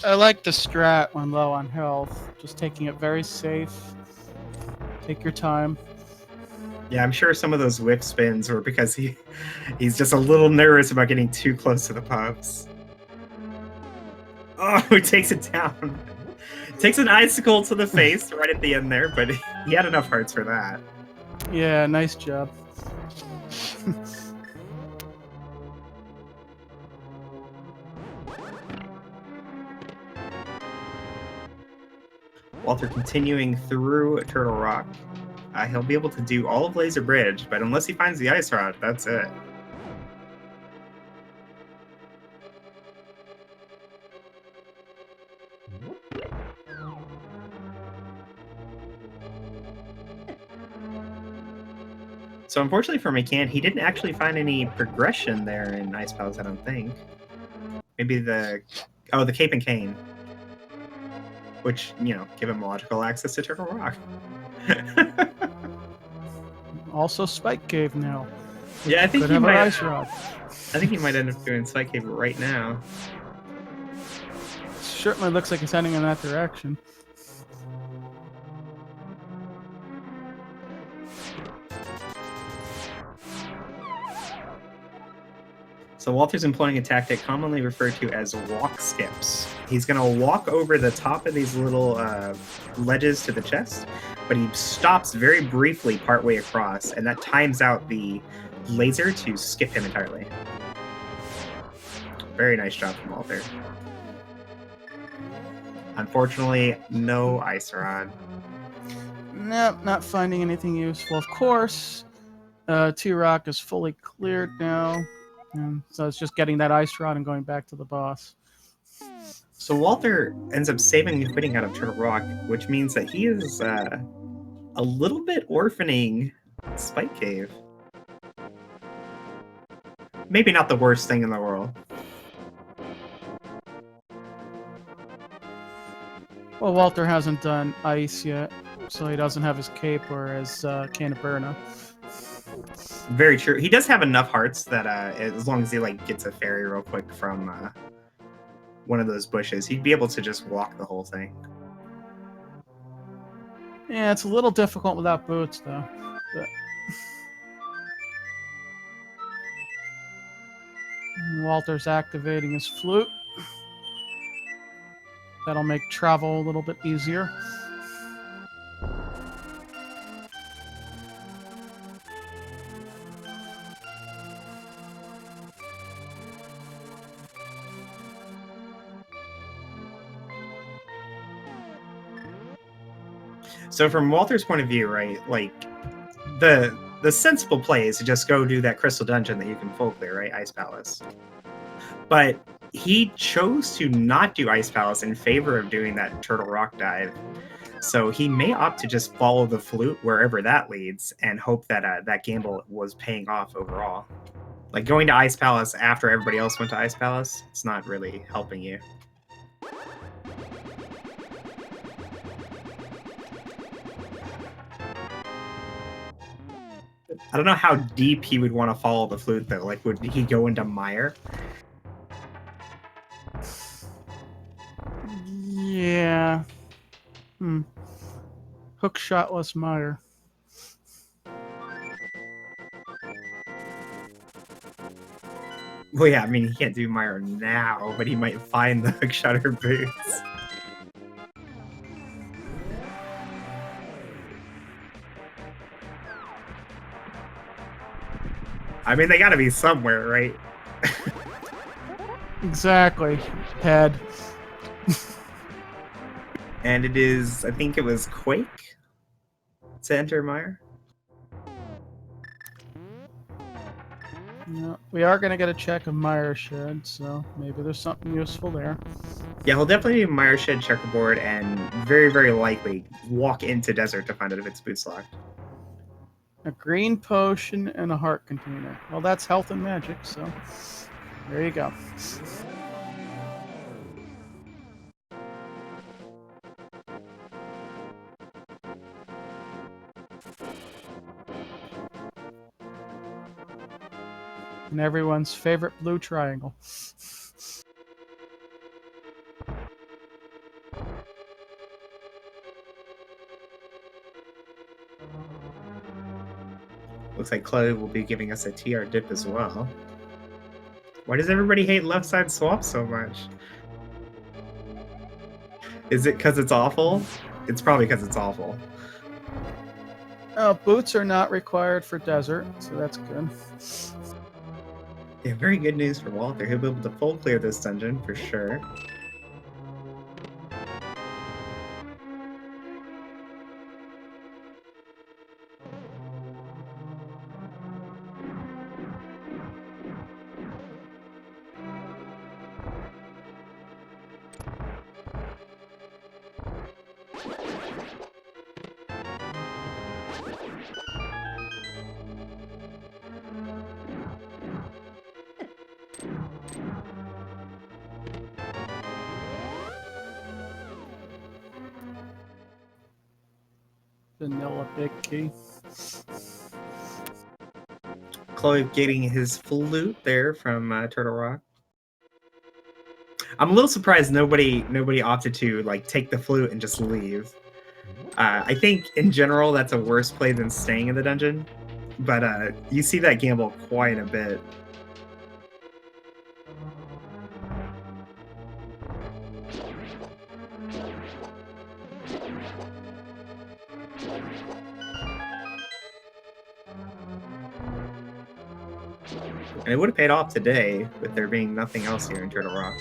I like the strat when low on health. Just taking it very safe. Take your time. Yeah, I'm sure some of those whip spins were because he's just a little nervous about getting too close to the puffs. Oh, he takes it down. Takes an icicle to the face right at the end there, but he had enough hearts for that. Yeah, nice job. Walter continuing through Turtle Rock. He'll be able to do all of Laser Bridge, but unless he finds the Ice Rod, that's it. So unfortunately for McCann, he didn't actually find any progression there in Ice Palace, I don't think. Maybe the Cape and Cane. Which, give him logical access to Turtle Rock. Also, Spike Cave now. Yeah, I think Could he have might. an ice rod. I think he might end up doing Spike Cave right now. Certainly looks like he's heading in that direction. So Walter's employing a tactic commonly referred to as walk skips. He's going to walk over the top of these little ledges to the chest, but he stops very briefly partway across, and that times out the laser to skip him entirely. Very nice job from Walter. Unfortunately, no ice rod. Nope, not finding anything useful. Of course, T-Rock is fully cleared now. And so it's just getting that ice rod and going back to the boss. So Walter ends up saving and quitting out of Turtle Rock, which means that he is a little bit orphaning Spike Cave. Maybe not the worst thing in the world. Well, Walter hasn't done ice yet, so he doesn't have his cape or his Canterburna. Very true. He does have enough hearts that as long as he gets a fairy real quick from one of those bushes, he'd be able to just walk the whole thing. Yeah, it's a little difficult without boots, though. But... Walter's activating his flute. That'll make travel a little bit easier. So from Walter's point of view, right, the sensible play is to just go do that crystal dungeon that you can full clear, right? Ice Palace. But he chose to not do Ice Palace in favor of doing that Turtle Rock dive. So he may opt to just follow the flute wherever that leads and hope that that gamble was paying off overall. Like going to Ice Palace after everybody else went to Ice Palace, it's not really helping you. I don't know how deep he would want to follow the flute, though. Like, would he go into mire? Yeah. Hook shotless mire. Well, yeah, I mean, he can't do mire now, but he might find the hook shutter boots. I mean, they gotta be somewhere, right? Exactly. Head. And it is, I think it was Quake to enter mire. Yeah, we are going to get a check of Mire Shed, so maybe there's something useful there. Yeah, he'll definitely do Mire Shed checkerboard and very, very likely walk into desert to find out if it's boots locked. A green potion and a heart container. Well, that's health and magic, so there you go. And everyone's favorite blue triangle. Looks like Chloe will be giving us a TR dip as well. Why does everybody hate left side swap so much? Is it because it's awful? It's probably because it's awful. Boots are not required for desert, so that's good. Yeah, very good news for Walter. He'll be able to full clear this dungeon for sure. Vanilla big key. Chloe getting his flute there from Turtle Rock. I'm a little surprised nobody opted to like take the flute and just leave. I think in general that's a worse play than staying in the dungeon, but you see that gamble quite a bit. And it would have paid off today with there being nothing else here in Turtle Rock.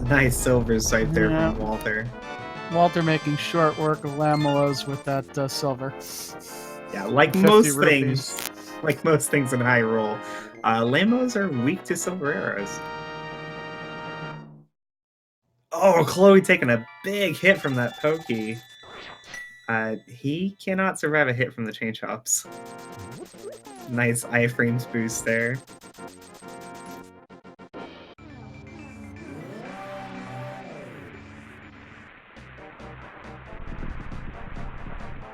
Nice silver sight there from Walter. Walter making short work of Lamelas with that silver. Yeah, like 50 most rupees. things, like most things in Hyrule, Lamos are weak to silver arrows. Oh, Chloe taking a big hit from that pokey. He cannot survive a hit from the chain chops. Nice iframes boost there.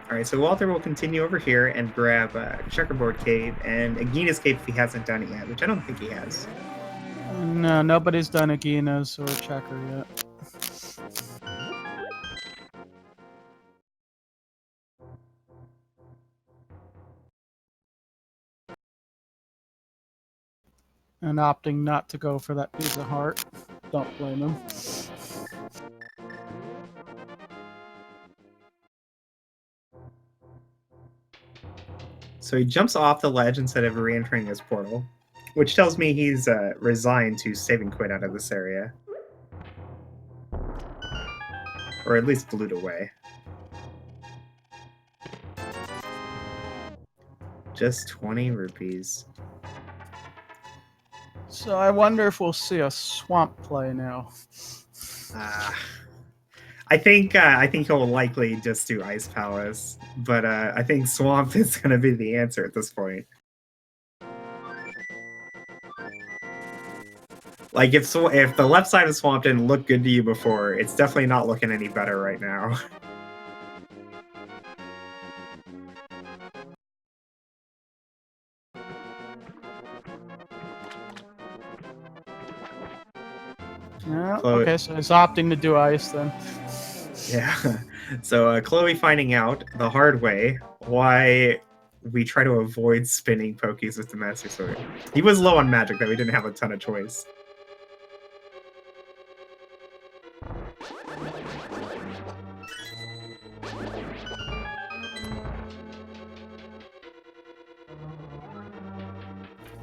Alright, so Walter will continue over here and grab Checkerboard Cave and Agina's Cave if he hasn't done it yet, which I don't think he has. No, nobody's done Agina's or Checker yet. And opting not to go for that piece of heart. Don't blame him. So he jumps off the ledge instead of re-entering his portal, which tells me he's resigned to saving quit out of this area. Or at least blew it away. Just 20 rupees. So I wonder if we'll see a swamp play now. I think he'll likely just do Ice Palace, but I think Swamp is going to be the answer at this point. Like if the left side of Swamp didn't look good to you before, it's definitely not looking any better right now. Yeah, Chloe. okay, so he's opting to do ice then. Yeah. So Chloe finding out the hard way why we try to avoid spinning pokies with the Master Sword. He was low on magic, though. We didn't have a ton of choice.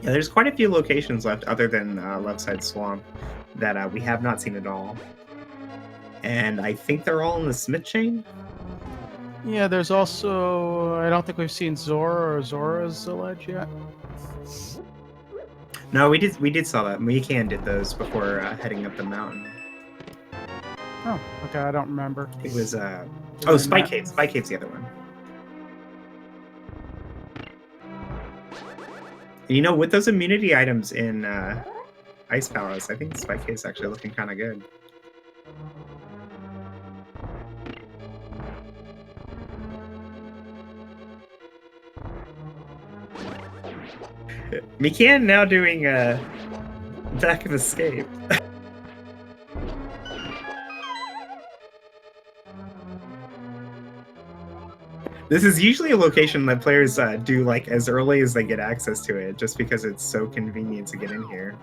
Yeah, there's quite a few locations left other than left side swamp that we have not seen at all. And I think they're all in the Smith chain? Yeah, there's also... I don't think we've seen Zora or Zora's ledge yet. No, we did saw that. Mikan did those before heading up the mountain. Oh, okay, I don't remember. It was, oh, Spike Cave. Spike Cave's the other one. You know, with those immunity items in Ice Palace, I think Spike Cave's actually looking kind of good. Mikan now doing Back of Escape. This is usually a location that players do like as early as they get access to it, just because it's so convenient to get in here.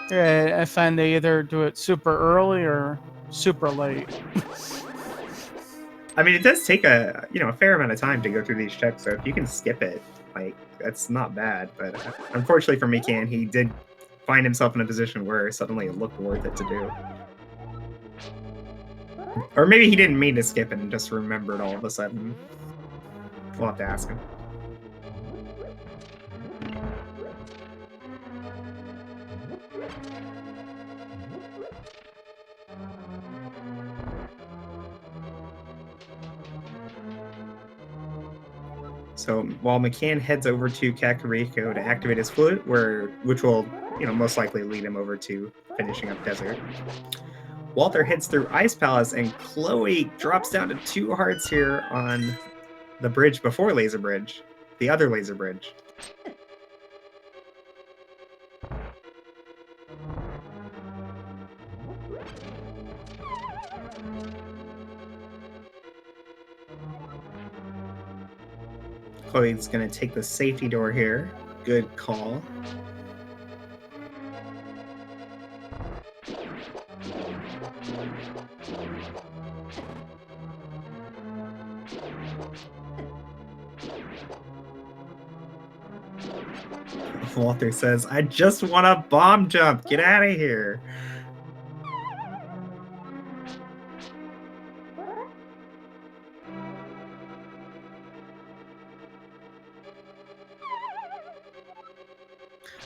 Yeah, I find they either do it super early or super late. I mean, it does take a fair amount of time to go through these checks, so if you can skip it, Like, that's not bad, but unfortunately for McCann, he did find himself in a position where suddenly it looked worth it to do. Or maybe he didn't mean to skip and just remembered all of a sudden. We'll have to ask him. So while McCann heads over to Kakariko to activate his flute, which will, most likely lead him over to finishing up Desert, Walter heads through Ice Palace, and Chloe drops down to 2 hearts here on the bridge before Laser Bridge, the other Laser Bridge. Chloe's going to take the safety door here. Good call. Walter says, I just want a bomb jump. Get out of here.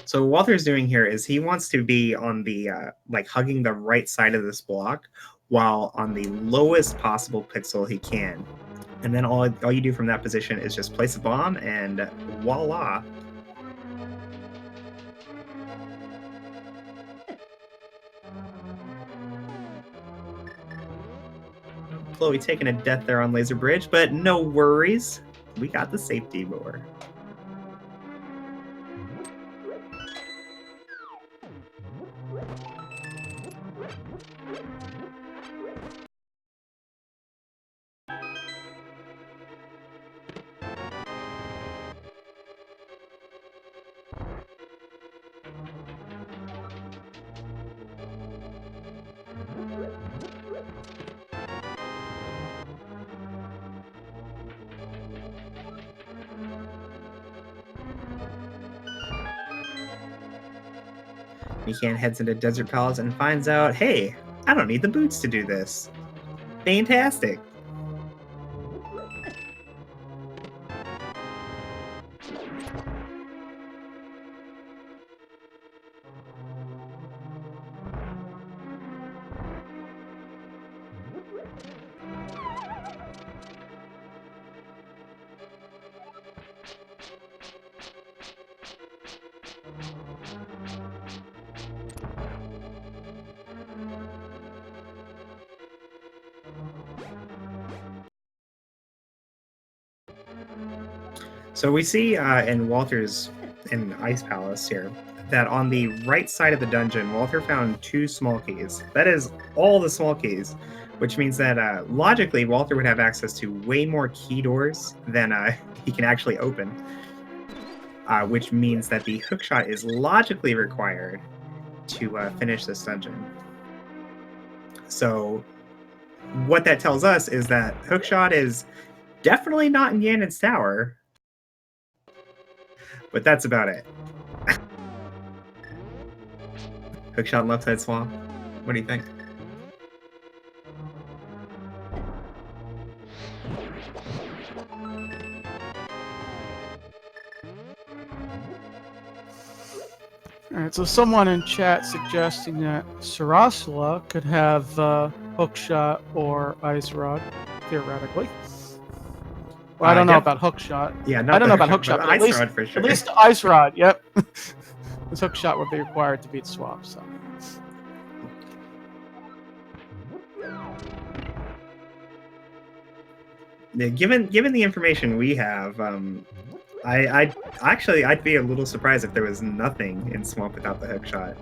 So what Walter's doing here is he wants to be on the, hugging the right side of this block while on the lowest possible pixel he can. And then all you do from that position is just place a bomb and voila. Chloe taking a death there on Laser Bridge, but no worries. We got the safety door. McCann heads into Desert Palace and finds out, hey, I don't need the boots to do this. Fantastic. So we see in Ice Palace here that on the right side of the dungeon, Walter found 2 small keys. That is all the small keys, which means that logically Walter would have access to way more key doors than he can actually open, which means that the hookshot is logically required to finish this dungeon. So what that tells us is that hookshot is definitely not in Ganon's tower. But that's about it. Hookshot left side swamp. What do you think? Alright, so someone in chat suggesting that Sarasula could have hookshot or ice rod, theoretically. Well, I don't know about hookshot. Yeah, I don't know about hookshot, but ice rod for sure. At least ice rod, yep. This hookshot would be required to beat swap, so. Yeah, given the information we have, I'd be a little surprised if there was nothing in Swamp without the hookshot.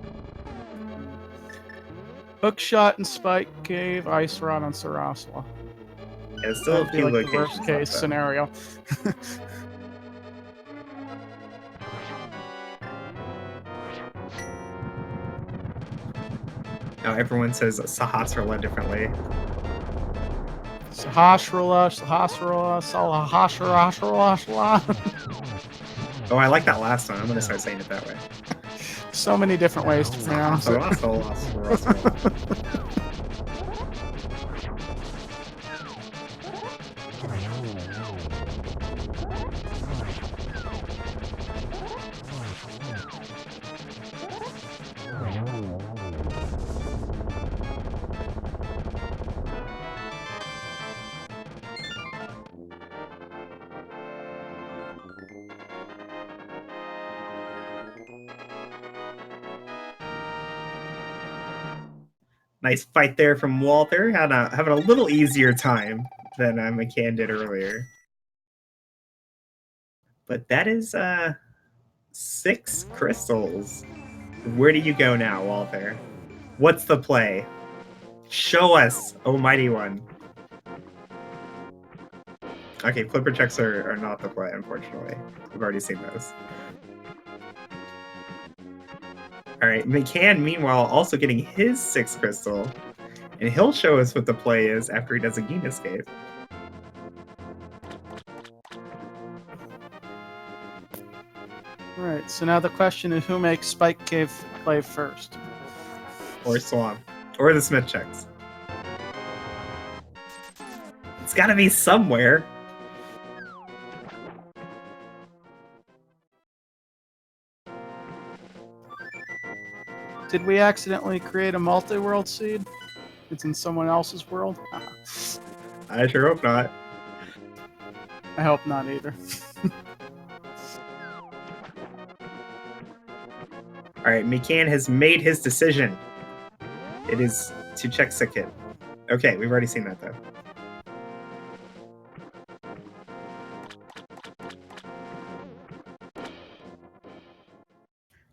Hookshot and Spike Cave, ice rod on Sarasula. Yeah, it's still a few like locations. The worst case scenario. Now everyone says Sahasrara differently. Sahasrara. Oh, I like that last one. I'm gonna start saying it that way. So many different ways to pronounce it. Nice fight there from Walter. Having a little easier time than McCann did earlier. But that is 6 crystals. Where do you go now, Walter? What's the play? Show us, oh mighty one. Okay, flipper checks are not the play, unfortunately. We've already seen those. Alright, McCann, meanwhile, also getting his 6th crystal. And he'll show us what the play is after he does a game escape. Right, so now the question is who makes Spike Cave play first? Or Swamp. Or the Smith checks. It's gotta be somewhere. Did we accidentally create a multi-world seed? It's in someone else's world? I sure hope not. I hope not either. Alright, McCann has made his decision. It is to check Sikit. Okay, we've already seen that though.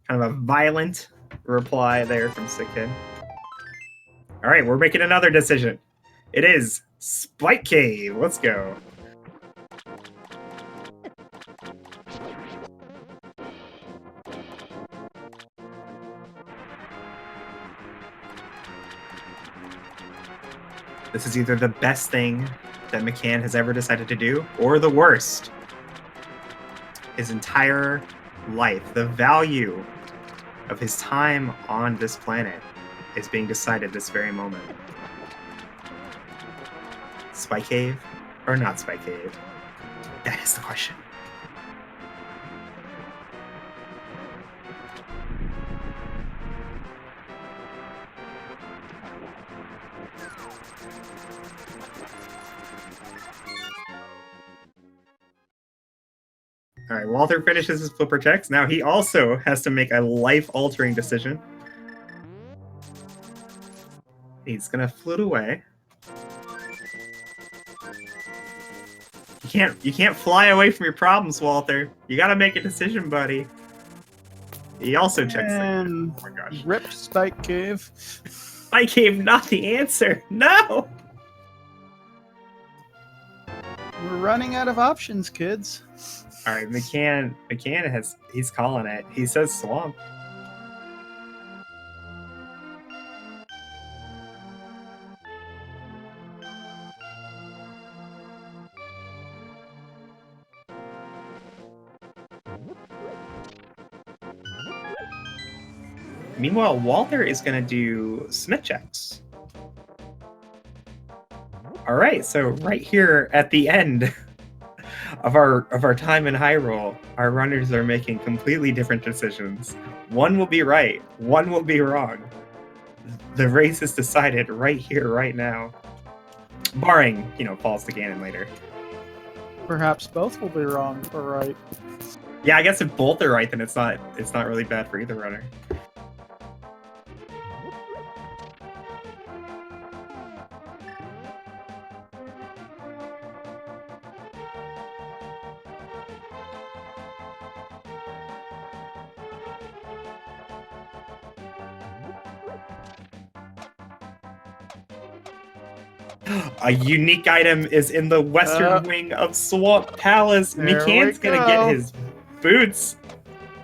Kind of a violent reply there from Sikit. Alright, we're making another decision. It is Spike Cave. Let's go. This is either the best thing that McCann has ever decided to do, or the worst. His entire life, the value of his time on this planet is being decided this very moment. Spike Cave or not Spike Cave? That is the question. All right, Walter finishes his flipper checks. Now he also has to make a life-altering decision. He's gonna float away. You can't fly away from your problems, Walter. You gotta make a decision, buddy. He also checks. And oh my gosh! Rip Spike Cave. Spike Cave, not the answer. No. We're running out of options, kids. All right, McCann he's calling it. He says swamp. Meanwhile, Walter is going to do Smith checks. All right, so right here at the end of our time in Hyrule, our runners are making completely different decisions. One will be right, one will be wrong. The race is decided right here, right now. Barring, falls to Ganon later. Perhaps both will be wrong or right. Yeah, I guess if both are right, then it's not really bad for either runner. A unique item is in the western wing of Swamp Palace. McCann's gonna get his boots.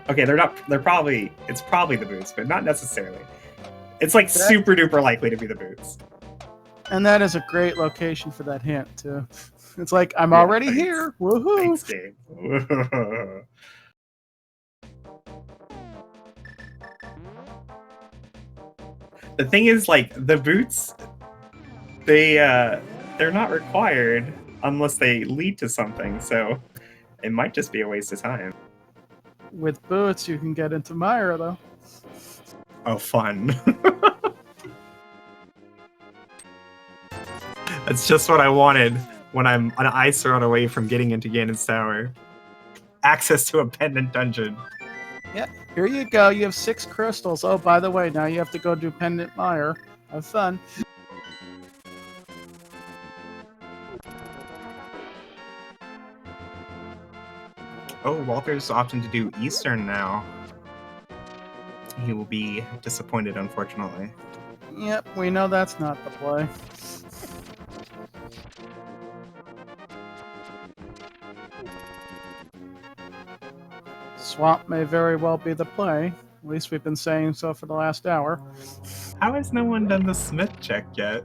Okay, it's probably the boots, but not necessarily. It's like super duper likely to be the boots. And that is a great location for that hint too. It's like I'm already here. Woohoo! Thanks, Dave. The thing is, like, the boots, they're not required unless they lead to something, so it might just be a waste of time. With boots, you can get into Myra, though. Oh, fun. That's just what I wanted when I'm an ice rod away from getting into Ganon's Tower. Access to a pendant dungeon. Yeah, here you go. You have 6 crystals. Oh, by the way, now you have to go do Pendant Mire. Have fun. Oh, Walter's opting to do Eastern now. He will be disappointed, unfortunately. Yep, we know that's not the play. Swamp may very well be the play. At least we've been saying so for the last hour. How has no one done the Smith check yet?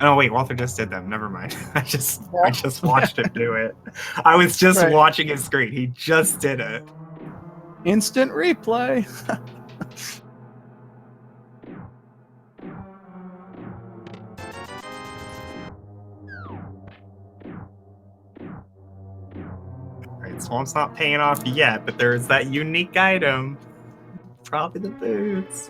Oh wait, Walter just did them. Never mind. I just watched him do it. I was just watching his screen. He just did it. Instant replay. Alright, Swamp's not paying off yet, but there's that unique item. Probably the boots.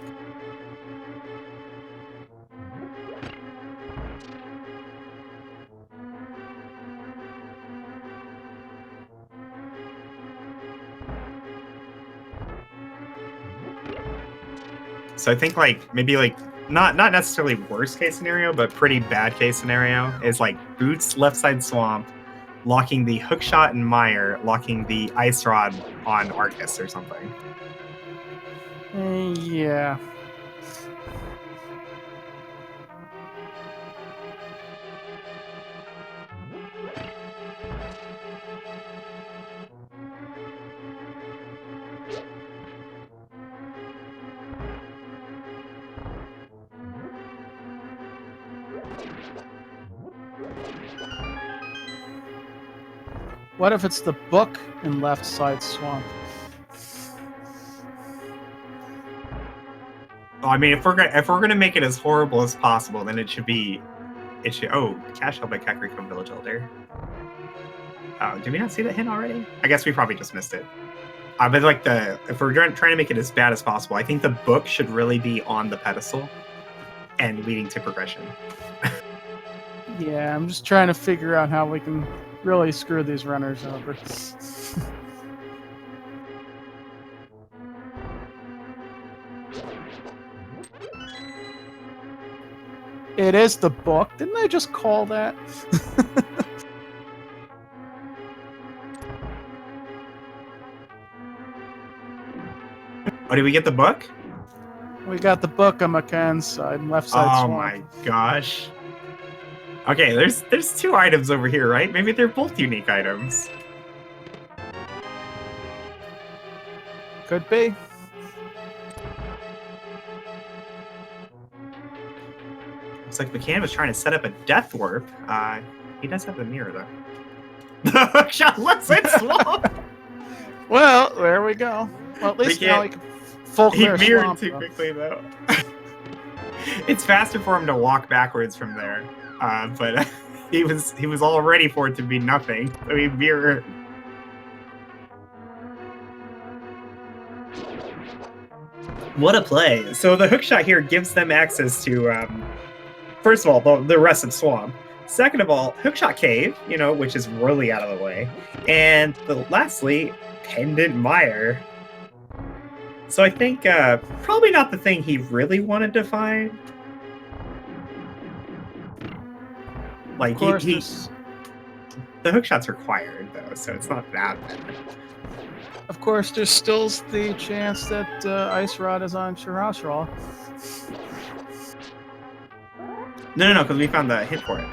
So I think like maybe like not necessarily worst case scenario, but pretty bad case scenario is like boots left side swamp, locking the hookshot and mire, locking the ice rod on Arcus or something. Yeah. What if it's the book in left side swamp? Oh, I mean, if we're gonna make it as horrible as possible, then it should. Oh, cash held by Kakariko Village Elder. Oh, did we not see that hint already? I guess we probably just missed it. But like if we're trying to make it as bad as possible, I think the book should really be on the pedestal and leading to progression. Yeah, I'm just trying to figure out how we can really screw these runners over. It is the book. Didn't I just call that? Oh, did we get the book? We got the book on McCann's side, left side swamp. Oh my gosh. Okay, there's 2 items over here, right? Maybe they're both unique items. Could be. Looks like McCann was trying to set up a death warp. He does have the mirror though. The hookshot lets it swamp. Well, there we go. Well, at least now he can full clear He mirrored swamp, too though. quickly though. It's faster for him to walk backwards from there. But he was all ready for it to be nothing. So he mirrored. What a play! So the hookshot here gives them access to, first of all, the rest of Swamp. Second of all, hookshot cave, which is really out of the way, and lastly, pendant mire. So I think probably not the thing he really wanted to find. Like, Of course, the hookshot's required, though, so it's not that bad. Of course, there's still the chance that Ice Rod is on Shirashra. No, because we found the hint for it.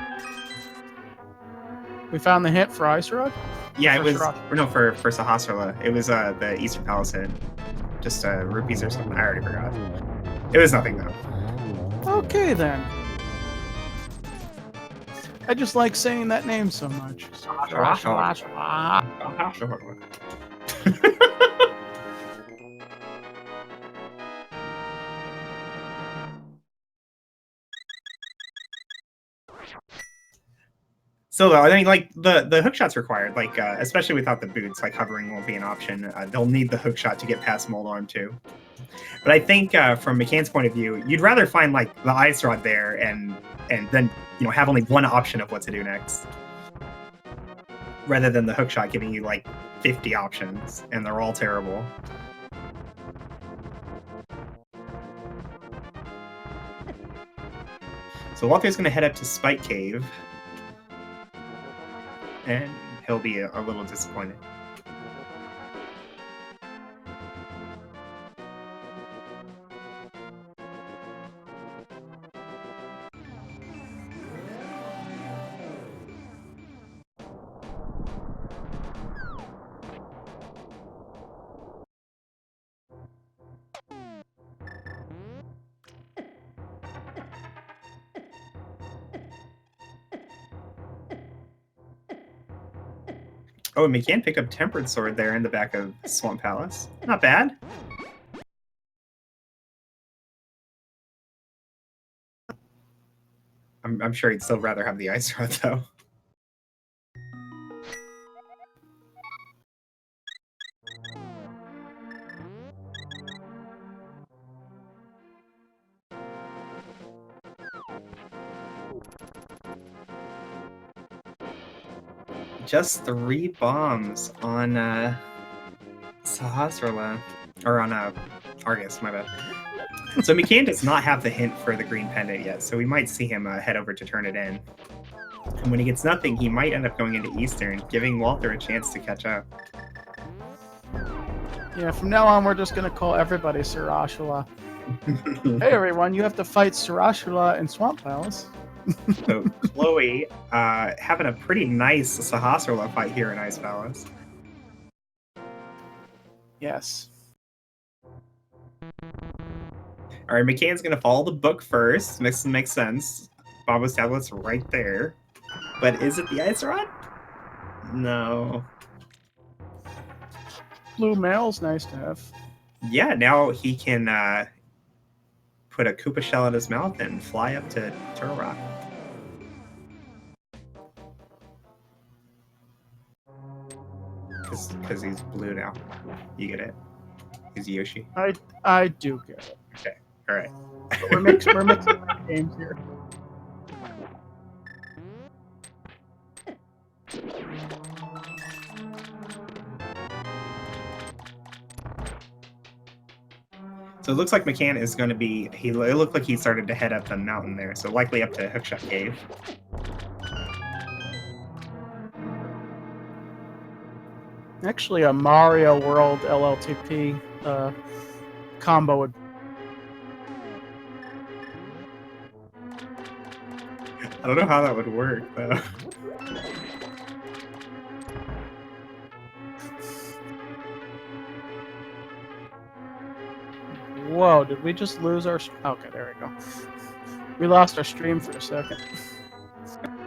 We found the hint for Ice Rod? Yeah, it For was... Shirashra. No, for Sahasrara. It was the Eastern Palace hint. Just rupees or something. I already forgot. It was nothing, though. Okay, then. I just like saying that name so much. So I mean, like the hook shot's required. Like especially without the boots, like hovering won't be an option. They'll need the hook shot to get past Moldorm too. But I think from McCann's point of view, you'd rather find like the ice rod there and then have only one option of what to do next, rather than the hook shot giving you like 50 options and they're all terrible. So Walter's going to head up to Spike Cave, and he'll be a little disappointed. Oh, and McCann picked up Tempered Sword there in the back of Swamp Palace. Not bad. I'm sure he'd still rather have the Ice Rod, though. Just 3 bombs on Sahasrara. Or on Argus, my bad. So McCann does not have the hint for the green pendant yet, so we might see him head over to turn it in. And when he gets nothing, he might end up going into Eastern, giving Walter a chance to catch up. Yeah, from now on, we're just going to call everybody Sarashula. Hey, everyone, you have to fight Sarashula in Swamp Palace. So Chloe having a pretty nice Sahasrara fight here in Ice Palace. Yes. All right, McCann's going to follow the book first. Makes sense. Babo's tablet's right there. But is it the Ice Rod? No. Blue mail's nice to have. Yeah, now he can put a Koopa shell in his mouth and fly up to Turtle Rock. Because he's blue now. You get it? He's Yoshi. I do get it. Okay, all right. But we're mixing games here. So it looks like McCann is going to be... It looked like he started to head up the mountain there, so likely up to Hookshot Cave. Actually, a Mario World LLTP combo would... I don't know how that would work, though. Whoa, did we just lose our... Okay, there we go. We lost our stream for a second.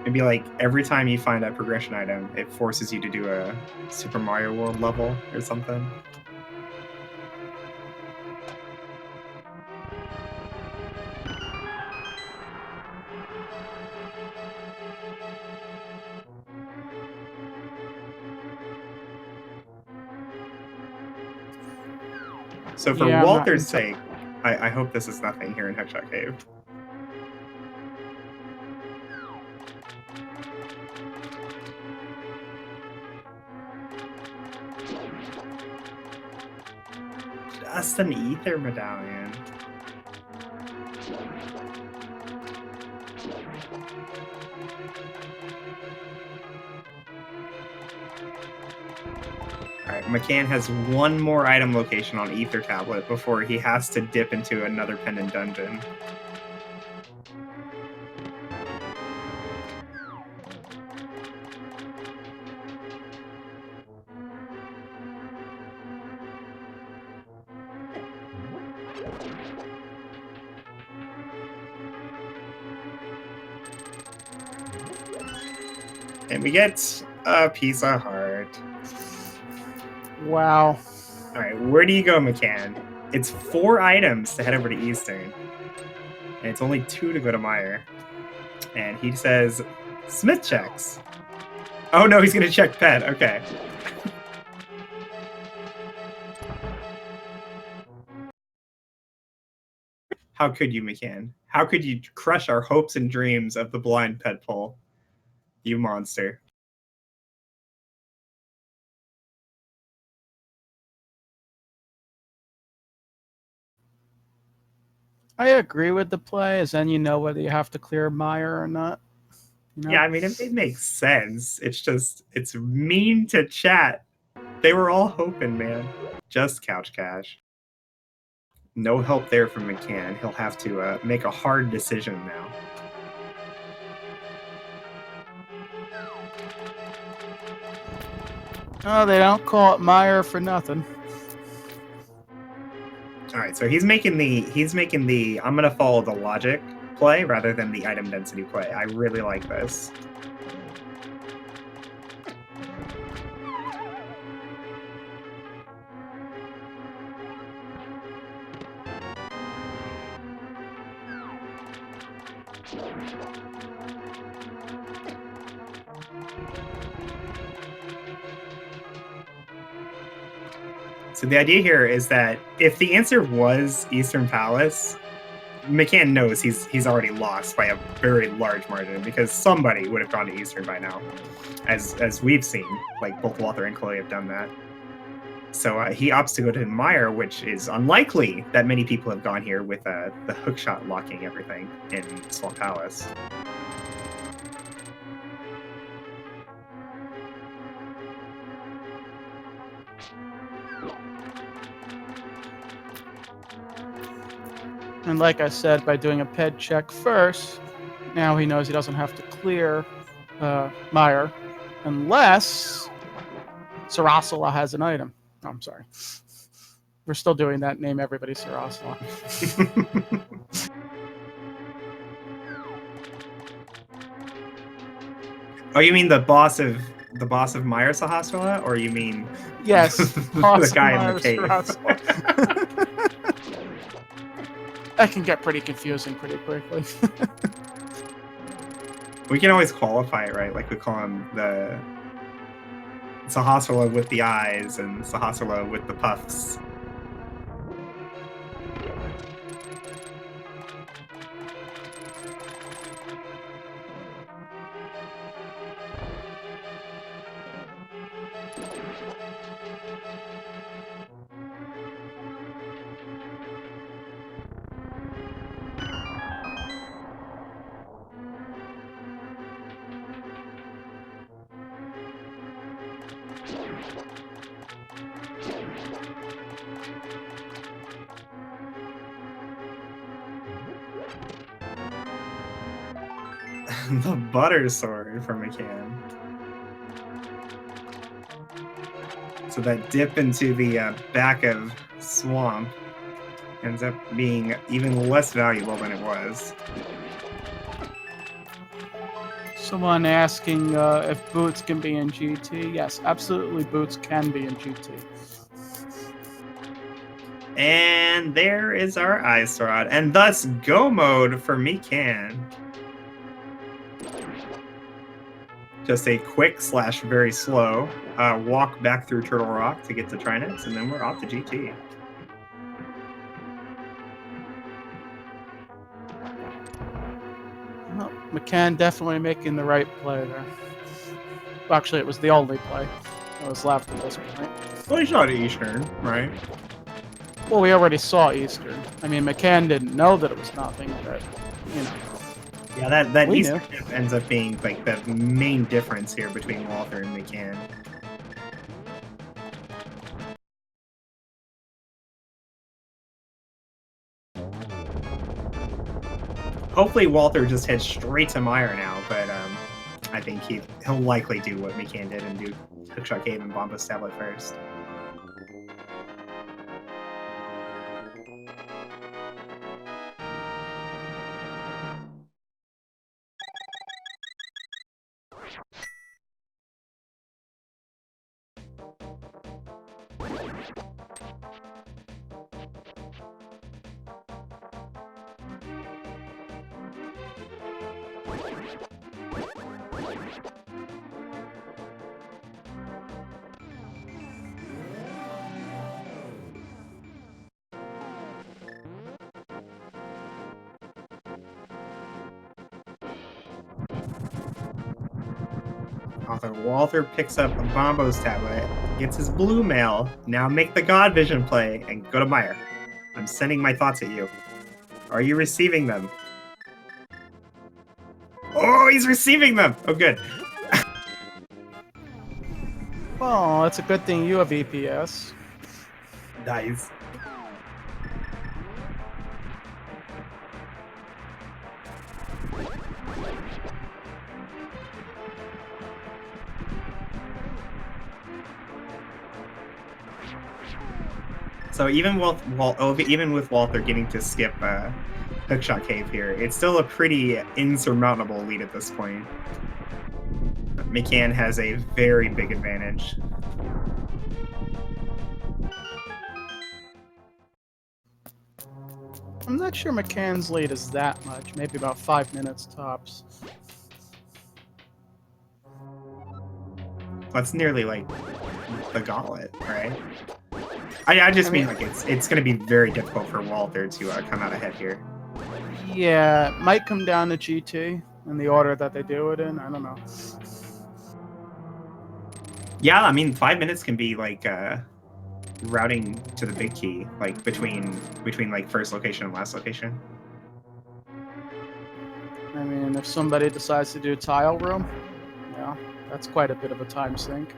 Maybe like every time you find a progression item, it forces you to do a Super Mario World level or something. So for Walter's sake, I hope this is nothing here in Hookshot Cave. Just an ether medallion. Alright, McCann has one more item location on Ether Tablet before he has to dip into another pendant dungeon. And we get a piece of heart. Wow. Alright, where do you go, McCann? It's 4 items to head over to Eastern. And it's only 2 to go to Meyer. And he says, Smith checks. Oh no, he's gonna check pet. Okay. How could you, McCann? How could you crush our hopes and dreams of the blind pet poll? You monster. I agree with the play, as then you know whether you have to clear Meyer or not. You know? Yeah, I mean, it makes sense. It's just, it's mean to chat. They were all hoping, man. Just couch cash. No help there from McCann. He'll have to make a hard decision now. Oh, they don't call it Meyer for nothing. All right, so he's making the I'm gonna follow the logic play rather than the item density play. I really like this. So the idea here is that if the answer was Eastern Palace, McCann knows he's already lost by a very large margin because somebody would have gone to Eastern by now, as we've seen. Like both Walther and Chloe have done that. So he opts to go to Meyer, which is unlikely that many people have gone here with the hookshot locking everything in Swamp Palace. And like I said, by doing a ped check first, now he knows he doesn't have to clear Meyer unless Sarasala has an item. Oh, I'm sorry. We're still doing that. Name everybody Sarasala. Oh, you mean the boss of Meyer Sahasrara, or you mean Yes, the guy in the cave? That can get pretty confusing pretty quickly. We can always qualify it, right? Like we call him the Sahasrara with the eyes and Sahasrara with the puffs. The butter sword from McCann. So that dip into the back of Swamp ends up being even less valuable than it was. Someone asking if boots can be in GT. Yes, absolutely, boots can be in GT. And there is our Ice Rod, and thus go mode for McCann. Just a quick / very slow walk back through Turtle Rock to get to Trinex, and then we're off to GT. Well, McCann definitely making the right play there. Well, actually, it was the only play that was left at this point. Well, he's not Eastern, right? Well, we already saw Eastern. I mean, McCann didn't know that it was nothing, but, you know. Yeah, that We Eastern knew. ship ends up being like the main difference here between Walther and McCann. Hopefully Walther just heads straight to Meyer now, but I think he'll likely do what McCann did and do Hookshot Cave and Bomba Tablet first. Author Walter picks up a Bombo's tablet, gets his blue mail. Now make the God Vision play and go to Meyer. I'm sending my thoughts at you. Are you receiving them? Oh, he's receiving them! Oh, good. Well, it's a good thing you have EPS. Nice. So even with Walther getting to skip Hookshot Cave here, it's still a pretty insurmountable lead at this point. McCann has a very big advantage. I'm not sure McCann's lead is that much. Maybe about 5 minutes tops. That's nearly like the gauntlet, right? I just mean like it's going to be very difficult for Walther to come out ahead here. Yeah, it might come down to GT in the order that they do it in. I don't know. Yeah, I mean 5 minutes can be like routing to the big key, like between like first location and last location. I mean, if somebody decides to do tile room, yeah, that's quite a bit of a time sink.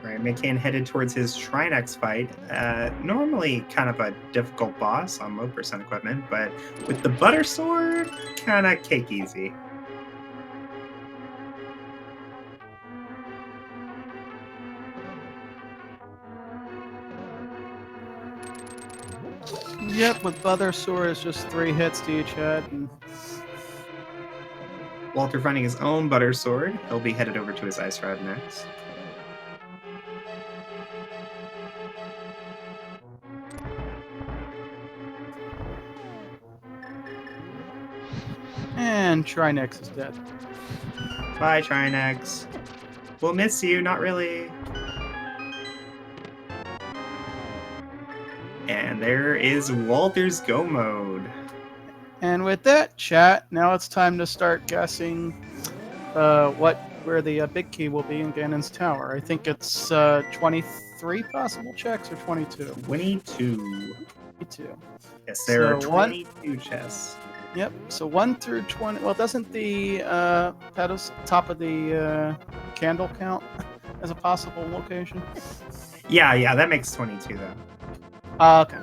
Right, McCann headed towards his Trinex fight. Normally kind of a difficult boss on low percent equipment, but with the Butter Sword, kind of cake easy. Yep, with Butter Sword, it's just 3 hits to each head. And Walter finding his own Butter Sword. He'll be headed over to his Ice Rod next. And Trinex is dead. Bye, Trinex. We'll miss you, not really. And there is Walter's Go Mode. And with that, chat, now it's time to start guessing where the big key will be in Ganon's tower. I think it's 23 possible checks or 22. 22. 22. Yes, there are So 22 chests. Yep. So 1 through 20. Well, doesn't the top of the candle count as a possible location? Yeah, that makes 22 though. Okay.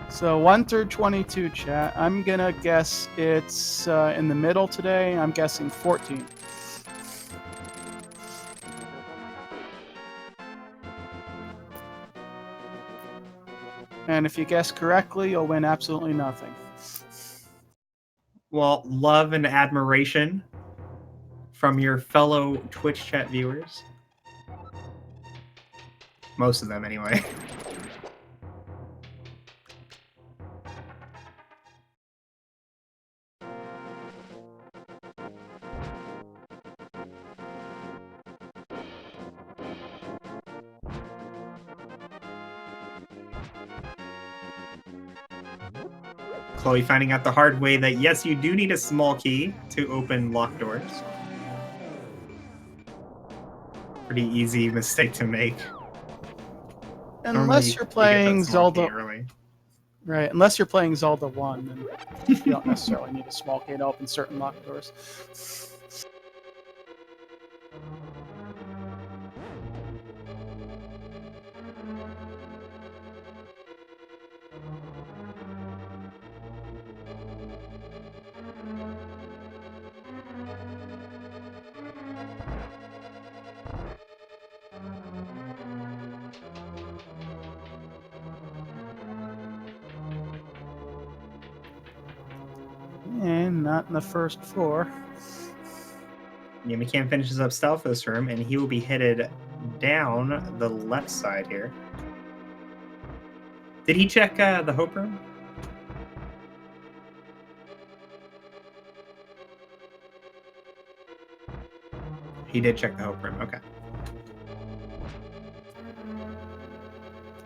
So 1 through 22, chat. I'm gonna guess it's in the middle today. I'm guessing 14. And if you guess correctly, you'll win absolutely nothing. Well, love and admiration from your fellow Twitch chat viewers. Most of them, anyway. Chloe finding out the hard way that yes, you do need a small key to open locked doors. Pretty easy mistake to make. Unless you're playing Zelda, right? Unless you're playing Zelda 1, then you don't necessarily need a small key to open certain locked doors. And not in the first floor. Yeah, McCann finishes up stealth this room, and he will be headed down the left side here. Did he check the Hope room? He did check the Hope room. Okay.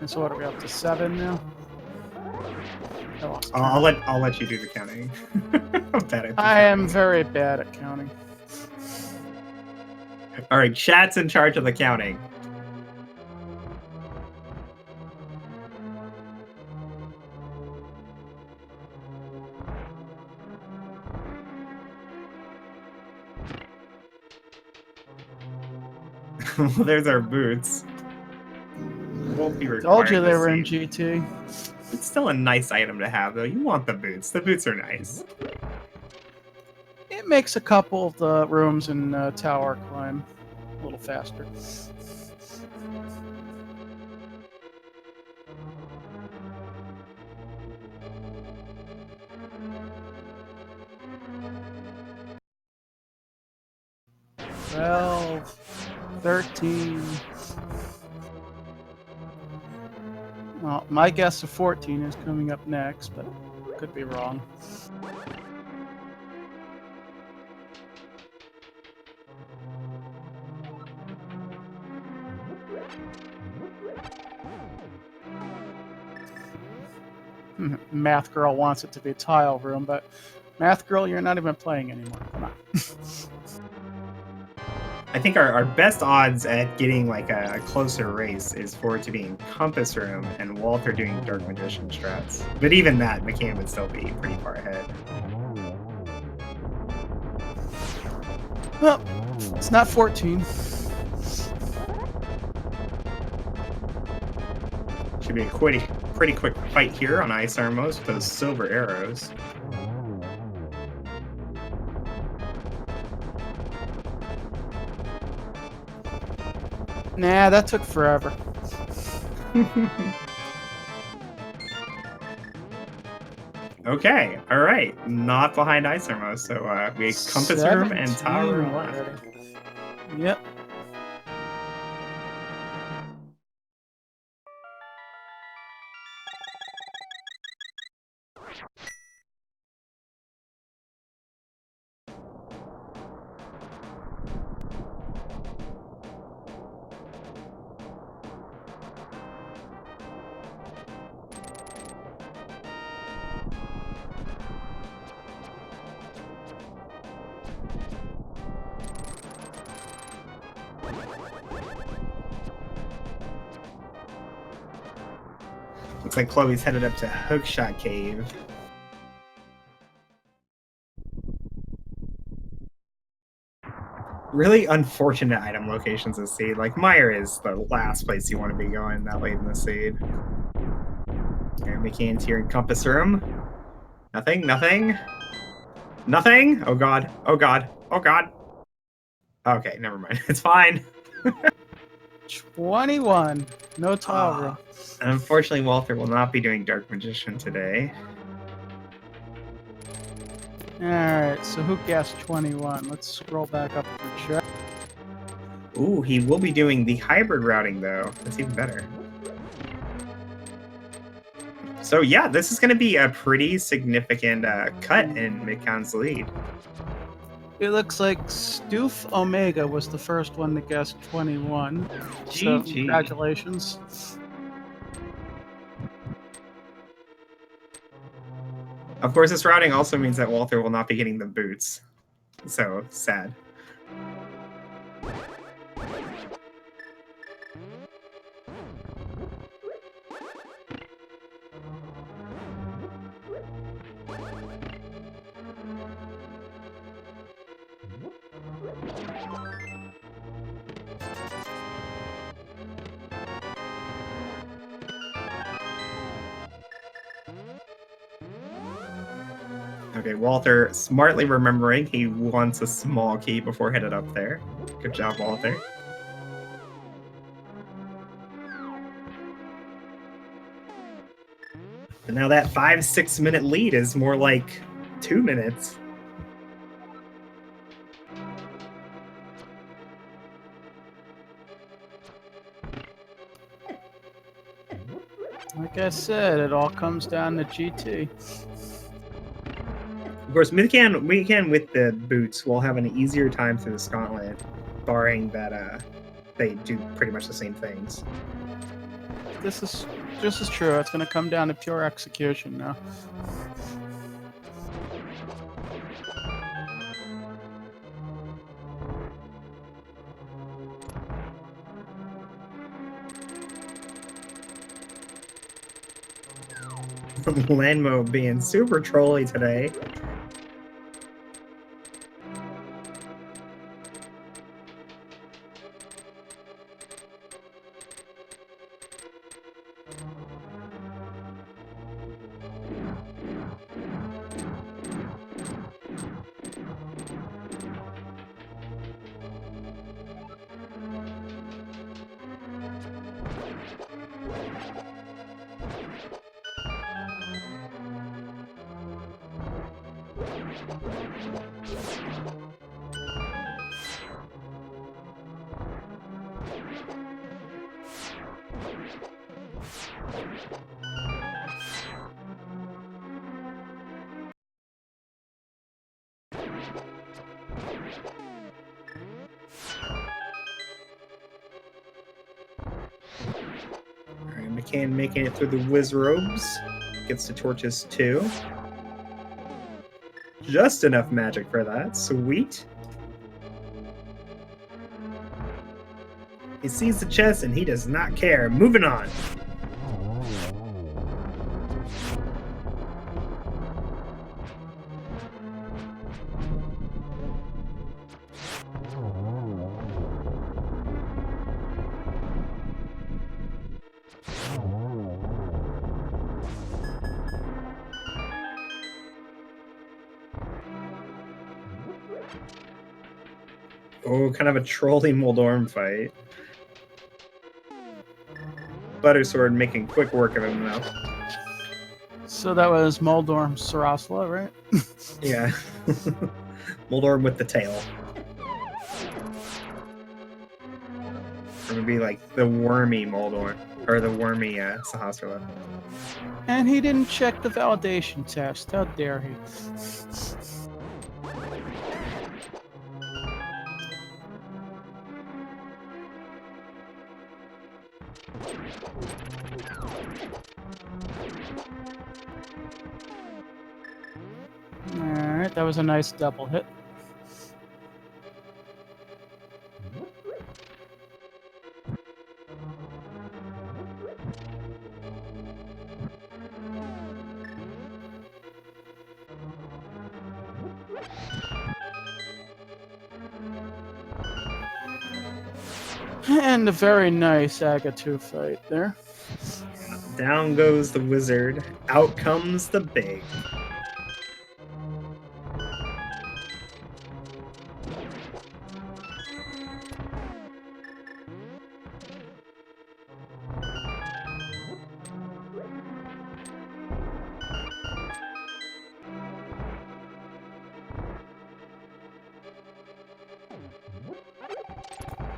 And so what are we up to 7 now? I lost I'll count. let you do the counting. I'm bad at I am counting. very bad at counting. All right, chat's in charge of the counting. Well, there's our boots. Won't be required. Told you they this were in scene. GT. It's still a nice item to have, though. You want the boots. The boots are nice. It makes a couple of the rooms in Tower climb a little faster. Twelve, 13. Well, my guess of 14 is coming up next, but could be wrong. Math Girl wants it to be a tile room, but Math Girl, you're not even playing anymore. Come on. I think our best odds at getting like a closer race is for it to be in Compass Room and Walter doing Dark Magician strats. But even that, McCann would still be pretty far ahead. Well, it's not 14. Should be a pretty quick fight here on Ice Armos with those silver arrows. Nah, that took forever. Okay, all right. Not behind Ice Armos, so we have Compass Room and Tower Room left. already. Yep. Looks like Chloe's headed up to Hookshot Cave. Really unfortunate item locations to seed. Like, Meyer is the last place you want to be going that late in the seed. Okay, McCann's here in Compass Room. Nothing, nothing. Nothing? Oh god, oh god, oh god. Okay, never mind. It's fine. 21. No tile room. And unfortunately, Walter will not be doing Dark Magician today. Alright, so who guessed 21? Let's scroll back up for check. Ooh, he will be doing the hybrid routing, though. That's even better. So yeah, this is going to be a pretty significant cut in McCann's lead. It looks like Stoof Omega was the first one to guess 21. So GG. congratulations. Of course, this routing also means that Walter will not be getting the boots. So sad. Okay, Walter smartly remembering he wants a small key before headed up there. Good job, Walter. And now that 5-6 minute lead is more like 2 minutes. Like I said, it all comes down to GT. Of course, we can with the boots. We'll have an easier time through the gauntlet, barring that they do pretty much the same things. This is just as true. It's going to come down to pure execution now. Landmo being super trolly today. Alright, McCann making it through the whiz robes. Gets the torches too. Just enough magic for that. Sweet. He sees the chest and he does not care. Moving on. Oh, kind of a trolling Moldorm fight. Buttersword making quick work of him, though. So that was Moldorm Sarasla, right? Yeah. Moldorm with the tail. It would be like the wormy Moldorm. Or the wormy Sahasrahla. And he didn't check the validation test. How dare he? Alright, that was a nice double hit. And a very nice Agatu fight there. Down goes the wizard. Out comes the big.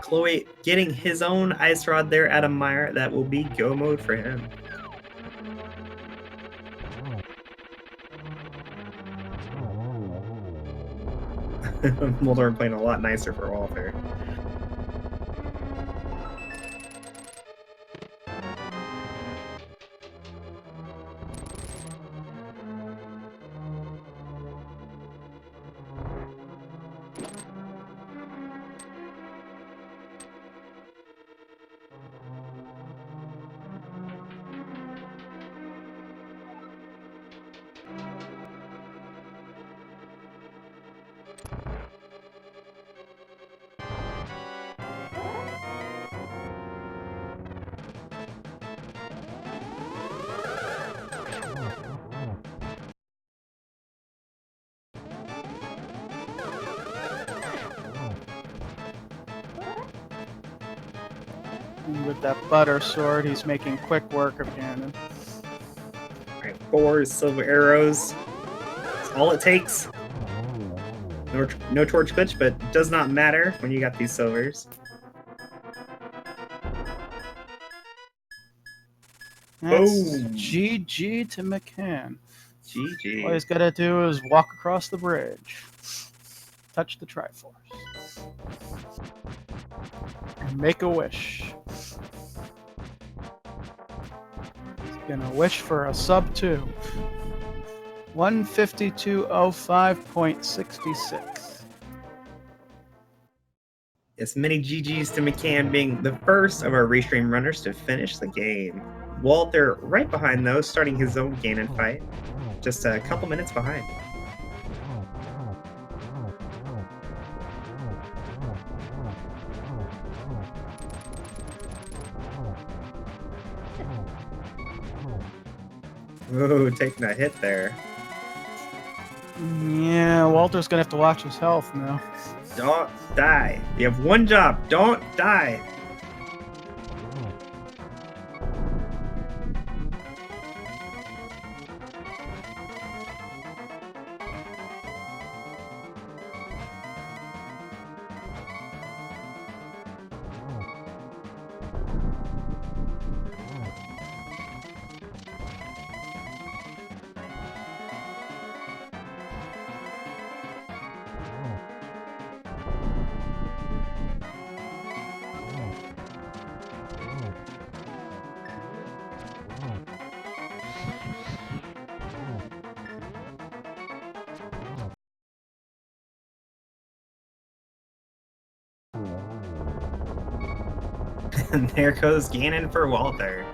Chloe getting his own ice rod there at a mire. That will be go mode for him. Moldorm playing a lot nicer for Walter. And with that butter sword, he's making quick work of Ganon. Alright, 4 silver arrows. all it takes. No torch glitch, but it does not matter when you got these silvers. That's Boom. GG to McCann. GG. All he's got to do is walk across the bridge, touch the Triforce, and make a wish. He's gonna wish for a sub 2. 152.05.66. Yes, many GGs to McCann being the first of our restream runners to finish the game. Walter right behind those, starting his own Ganon fight, just a couple minutes behind. Ooh, taking a hit there. Yeah, Walter's gonna have to watch his health now. Don't die. You have one job. Don't die. And there goes Ganon for Walter.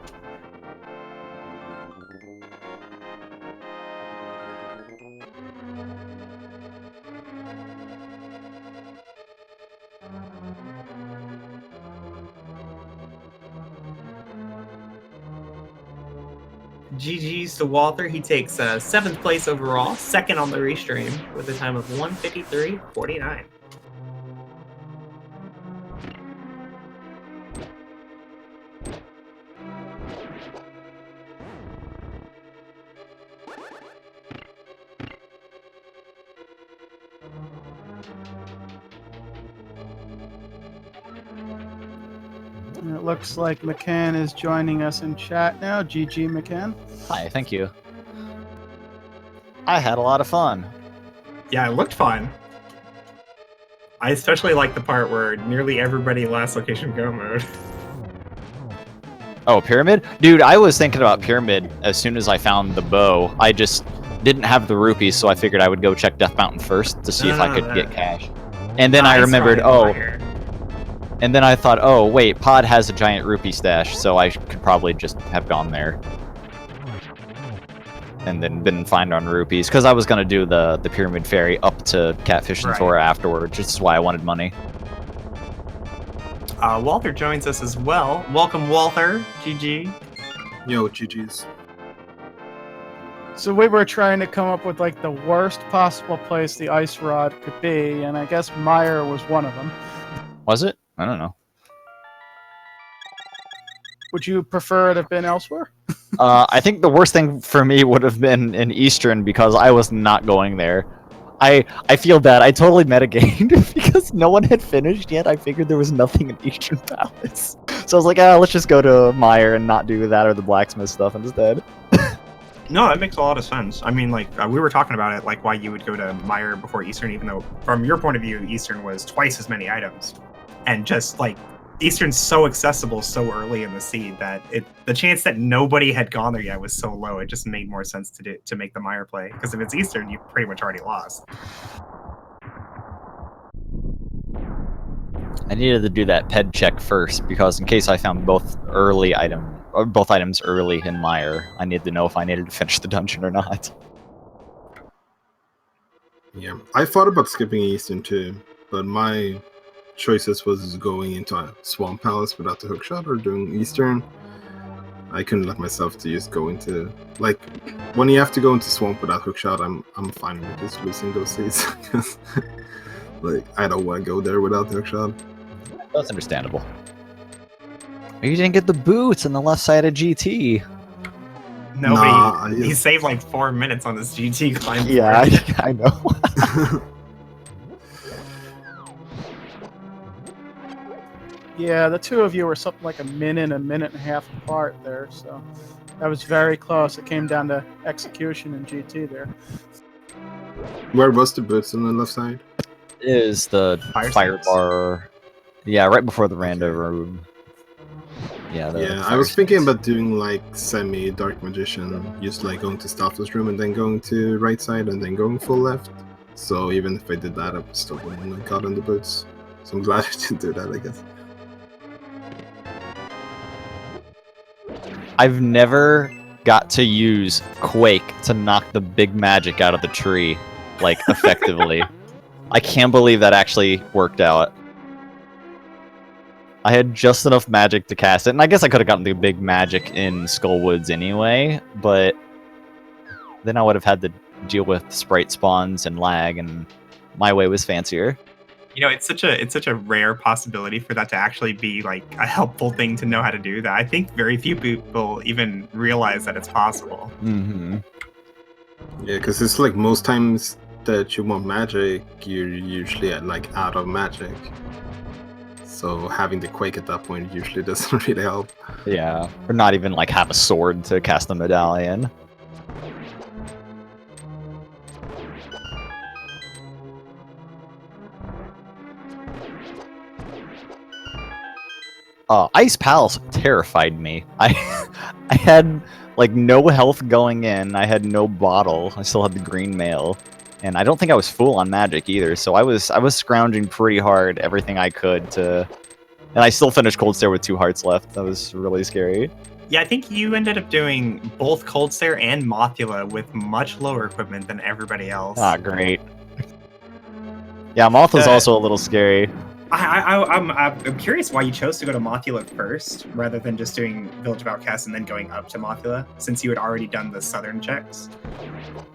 GG's to Walter. He takes 7th place overall, 2nd on the restream, with a time of 1:53.49. And it looks like McCann is joining us in chat now. GG, McCann. Hi, thank you. I had a lot of fun. Yeah, it looked fun. I especially like the part where nearly everybody last location go mode. Oh, Pyramid? Dude, I was thinking about Pyramid as soon as I found the bow. I just didn't have the rupees, so I figured I would go check Death Mountain first to see if I could get cash. And then I remembered, and then I thought, oh, wait, Pod has a giant rupee stash, so I could probably just have gone there. And then been fine on rupees, because I was going to do the Pyramid Ferry up to Catfish and Tora afterwards, which is why I wanted money. Walter joins us as well. Welcome, Walter. GG. Yo, GG's. So we were trying to come up with like the worst possible place the ice rod could be, and I guess Meyer was one of them. Was it? I don't know. Would you prefer it have been elsewhere? I think the worst thing for me would have been in Eastern, because I was not going there. I feel bad. I totally metagamed because no one had finished yet. I figured there was nothing in Eastern Palace. So I was like, let's just go to Meyer and not do that or the blacksmith stuff instead. No, that makes a lot of sense. I mean, like, we were talking about it, like, why you would go to Meyer before Eastern, even though, from your point of view, Eastern was twice as many items. And just, like, Eastern's so accessible so early in the seed that the chance that nobody had gone there yet was so low, it just made more sense to make the Meyer play. Because if it's Eastern, you pretty much already lost. I needed to do that ped check first, because in case I found both items early in Meyer, I needed to know if I needed to finish the dungeon or not. Yeah, I thought about skipping Eastern too, but my choices was going into a Swamp Palace without the hookshot or doing Eastern. I couldn't let myself to just go into, like, when you have to go into Swamp without hookshot, I'm fine with just losing those seats. Like, I don't want to go there without the hookshot. That's understandable. You didn't get the boots on the left side of GT. Nobody. Nah, He saved like 4 minutes on this GT climb. Yeah, for it. I know. Yeah, the two of you were something like a minute and a half apart there, so that was very close. It came down to execution and GT there. Where was the boots on the left side? Is the Fire fire sticks. bar? Yeah, right before the rando room. Yeah. Yeah, I fire was thinking sticks. about doing like semi-dark magician, just like going to Stafford's room and then going to right side and then going full left. So even if I did that, I still wouldn't have gotten the boots. So I'm glad I didn't do that, I guess. I've never got to use Quake to knock the big magic out of the tree, like, effectively. I can't believe that actually worked out. I had just enough magic to cast it, and I guess I could have gotten the big magic in Skullwoods anyway, but then I would have had to deal with sprite spawns and lag, and my way was fancier. You know, it's such a rare possibility for that to actually be like a helpful thing to know how to do that. I think very few people even realize that it's possible. Mm-hmm. Yeah, because it's like most times that you want magic, you're usually at like out of magic. So having the Quake at that point usually doesn't really help. Yeah, or not even like have a sword to cast the medallion. Ice Palace terrified me. I had like no health going in. I had no bottle. I still had the green mail, and I don't think I was full on magic either. So I was scrounging pretty hard, everything I could to, and I still finished Cold Stare with 2 hearts left. That was really scary. Yeah, I think you ended up doing both Cold Stare and Mothula with much lower equipment than everybody else. Ah, great. Yeah, Moth was also a little scary. I'm curious why you chose to go to Mothula first rather than just doing Village of Outcasts and then going up to Mothula, since you had already done the southern checks.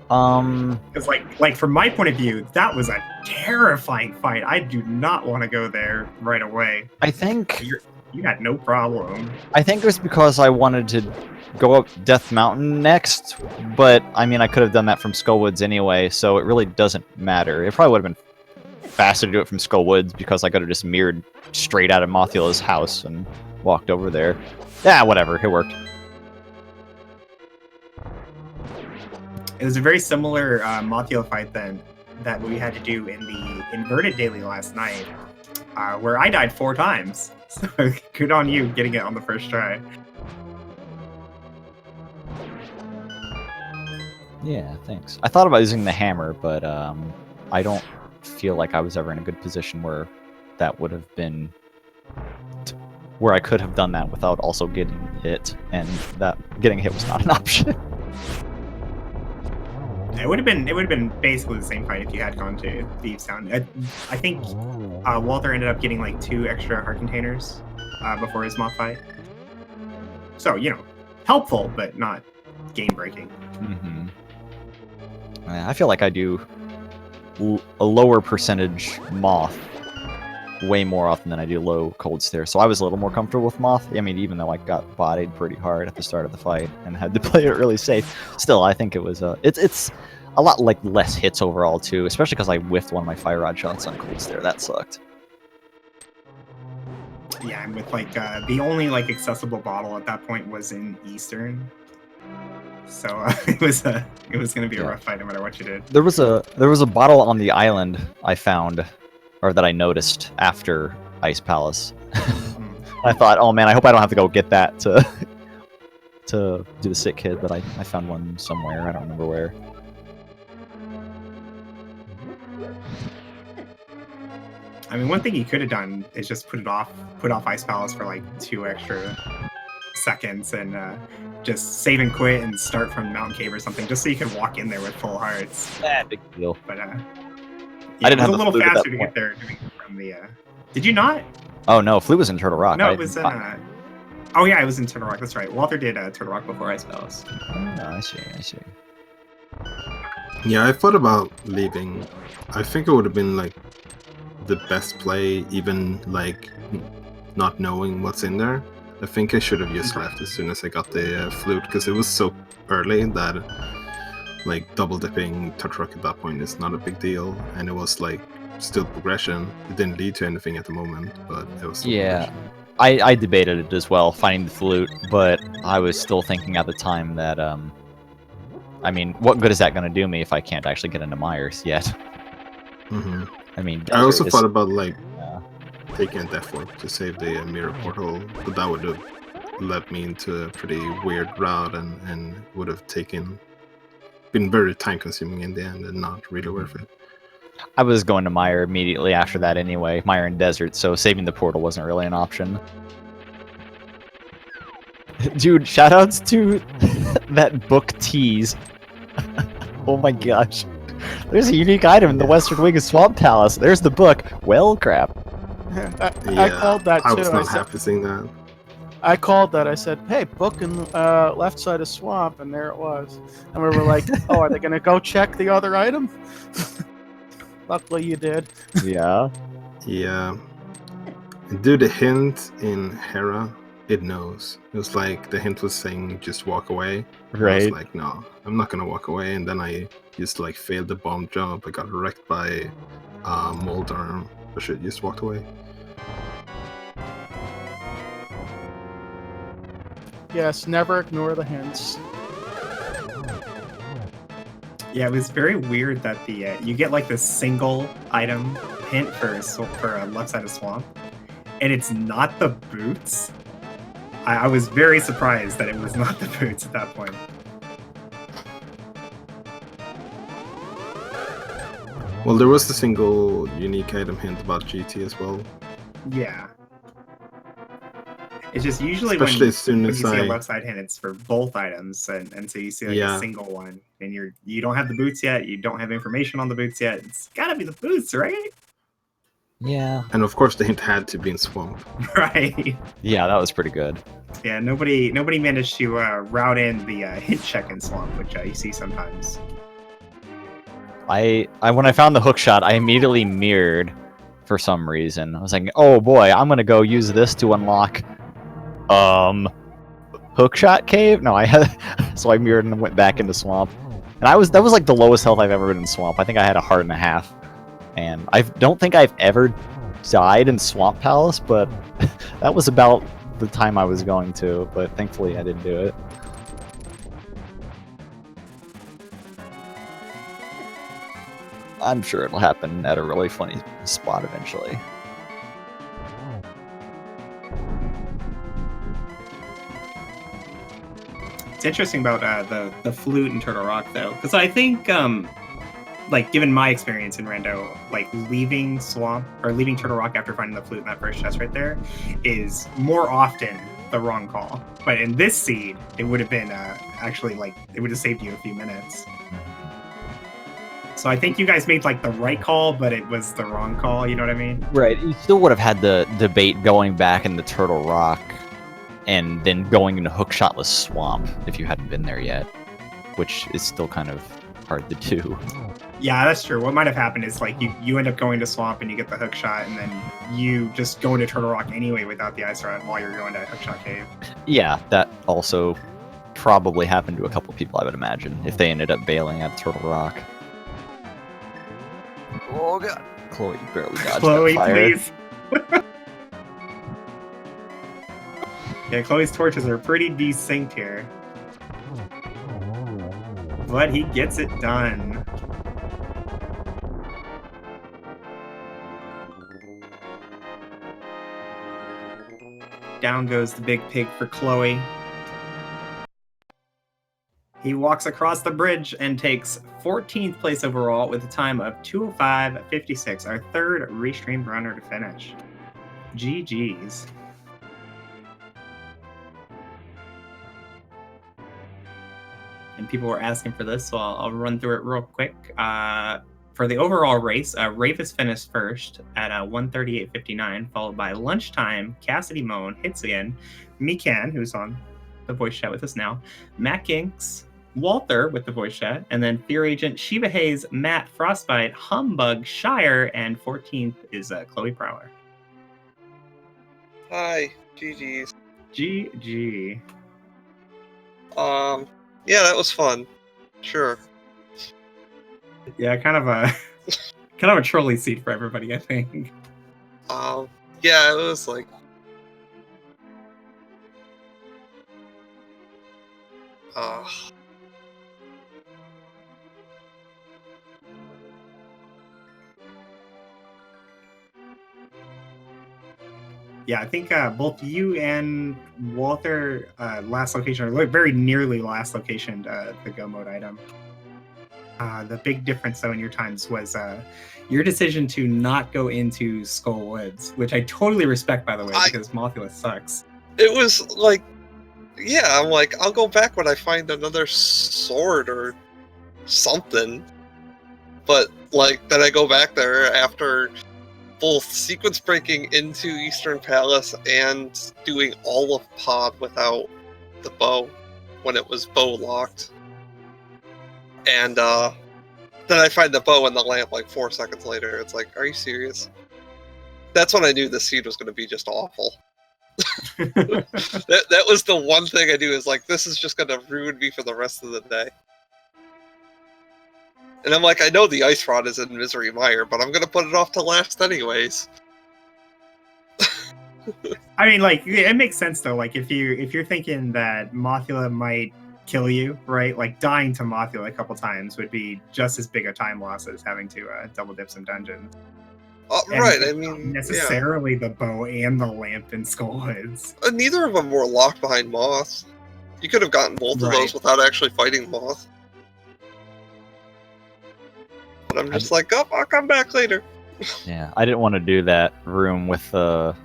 Because like from my point of view, that was a terrifying fight. I do not want to go there right away. I think You had no problem. I think it was because I wanted to go up Death Mountain next, but I mean I could have done that from Skullwoods anyway, so it really doesn't matter. It probably would have been faster to do it from Skullwoods because I could have just mirrored straight out of Mothula's house and walked over there. Yeah, whatever, it worked. It was a very similar Mothula fight then that we had to do in the inverted daily last night, where I died 4 times. So good on you getting it on the first try. Yeah, thanks. I thought about using the hammer, but I don't feel like I was ever in a good position where that would have been where I could have done that without also getting hit, and that getting hit was not an option. It would have been basically the same fight if you had gone to Thieves Town. I think Walter ended up getting like 2 extra heart containers before his moth fight. So, you know, helpful, but not game breaking. Mm-hmm. I feel like I do a lower percentage Moth way more often than I do low Cold Stare, so I was a little more comfortable with Moth. I mean, even though I got bodied pretty hard at the start of the fight and had to play it really safe, still I think it was it's a lot like less hits overall too, especially because I whiffed one of my fire rod shots on Cold Stare. That sucked. Yeah, and with like the only like accessible bottle at that point was in Eastern. So it was going to be a rough fight no matter what you did. There was a bottle on the island I found, or that I noticed after Ice Palace. I thought, oh man, I hope I don't have to go get that to do the sick kid, but I found one somewhere. I don't remember where. I mean, one thing you could have done is just put off Ice Palace for like 2 extra seconds and just save and quit and start from Mountain Cave or something, just so you can walk in there with full hearts. Big deal. But I it didn't was have a the little flute at that faster to point. get there doing it from the. Did you not? Oh no, Flute was in Turtle Rock. No, it was in. Oh yeah, it was in Turtle Rock. That's right. Walter did Turtle Rock before Ice Palace. Oh, I see. Yeah, I thought about leaving. I think it would have been like the best play, even like not knowing what's in there. I think I should have just left as soon as I got the flute, because it was so early that like double dipping touch rock at that point is not a big deal, and it was like still progression. It didn't lead to anything at the moment, but it was still Yeah. progression. I debated it as well, finding the flute, but I was still thinking at the time that, I mean, what good is that going to do me if I can't actually get into Myers yet? Hmm. I mean, I also Desert is- thought about like yeah. taking a death warp to save the mirror portal, but that would have led me into a pretty weird route and would have been very time consuming in the end and not really worth it. I was going to Mire immediately after that anyway, Mire and Desert, so saving the portal wasn't really an option. Dude, shoutouts to that book tease. Oh my gosh. There's a unique item in the Western Wing of Swamp Palace. There's the book. Well, crap. I called that I too. was not happy seeing that. I called that. I said, "Hey, book in left side of swamp," and there it was. And we were like, "Oh, are they gonna go check the other item?" Luckily, you did. Yeah. Yeah. Do the hint in Hera, it knows. It was like the hint was saying just walk away. I was Right. like, no, I'm not gonna walk away, and then I just like failed the bomb jump. I got wrecked by mold arm. I should just walked away. Yes, never ignore the hints. Yeah, it was very weird that the you get like this single item hint for left side of swamp, and it's not the boots. I was very surprised that it was not the boots at that point. Well, there was the single unique item hint about GT as well. Yeah. It's just usually Especially when, as soon when as you see a I- left side hint, it's for both items, and so you see like Yeah. a single one, and you don't have the boots yet, you don't have information on the boots yet. It's gotta be the boots, right? Yeah. And of course, the hint had to be in swamp. Right. Yeah, that was pretty good. Yeah. Nobody managed to route in the hint check in swamp, which you see sometimes. I when I found the hook shot, I immediately mirrored for some reason. I was like, oh boy, I'm gonna go use this to unlock hookshot cave. No, I had so I mirrored and went back into swamp. And that was like the lowest health I've ever been in swamp. I think I had a heart and a half. And I don't think I've ever died in Swamp Palace, but that was about the time I was going to, but thankfully I didn't do it. I'm sure it'll happen at a really funny spot eventually. It's interesting about the flute and Turtle Rock though, because I think like given my experience in Rando, like leaving Swamp or leaving Turtle Rock after finding the flute in that first chest right there is more often the wrong call. But in this seed, it would have been actually like it would have saved you a few minutes. So I think you guys made like the right call, but it was the wrong call. You know what I mean? Right. You still would have had the debate going back in the Turtle Rock and then going into Hookshotless Swamp if you hadn't been there yet, which is still kind of hard to do. Yeah, that's true. What might have happened is like you end up going to Swamp and you get the hook shot, and then you just go into Turtle Rock anyway without the ice rod while you're going to Hookshot Cave. Yeah, that also probably happened to a couple people, I would imagine, if they ended up bailing at Turtle Rock. Oh god. Chloe barely dodged Chloe, that fire. please. Yeah, Chloe's torches are pretty desynced here. But he gets it done. Down goes the big pig for Chloe. He walks across the bridge and takes 14th place overall with a time of 2:05.56, our third restreamed runner to finish. GG's. And people were asking for this, so I'll run through it real quick. For the overall race, Ravis finished first at 1:38.59, followed by Lunchtime, Cassidy Moan, Hits Again, Mikan, who's on the voice chat with us now, Matt Ginks, Walther with the voice chat, and then Fear Agent, Shiva Hayes, Matt, Frostbite, Humbug, Shire, and 14th is Chloe Prowler. Hi, GG's. GG. Yeah, that was fun. Sure. Yeah, kind of a trolley seat for everybody, I think. Yeah, it was like. Yeah, I think both you and Walter, last location, or very nearly last location, the go mode item. The big difference, though, in your times was your decision to not go into Skull Woods, which I totally respect, by the way, because Mothula sucks. It was like, yeah, I'm like, I'll go back when I find another sword or something. But, like, then I go back there after both sequence breaking into Eastern Palace and doing all of Pod without the bow when it was bow locked. And then I find the bow and the lamp like 4 seconds later. It's like, are you serious? That's when I knew the seed was going to be just awful. that was the one thing I knew, is like, this is just going to ruin me for the rest of the day. And I'm like, I know the Ice Rod is in Misery Mire, but I'm going to put it off to last anyways. I mean, like, it makes sense though. Like, if you're thinking that Mothula might kill you, right? Like, dying to Mothula a couple times would be just as big a time loss as having to double dip some dungeons. Right, I mean, necessarily the bow and the lamp in Skullwoods. Neither of them were locked behind Moth. You could have gotten both of those without actually fighting Moth. But I'm just like, oh, I'll come back later. Yeah, I didn't want to do that room with the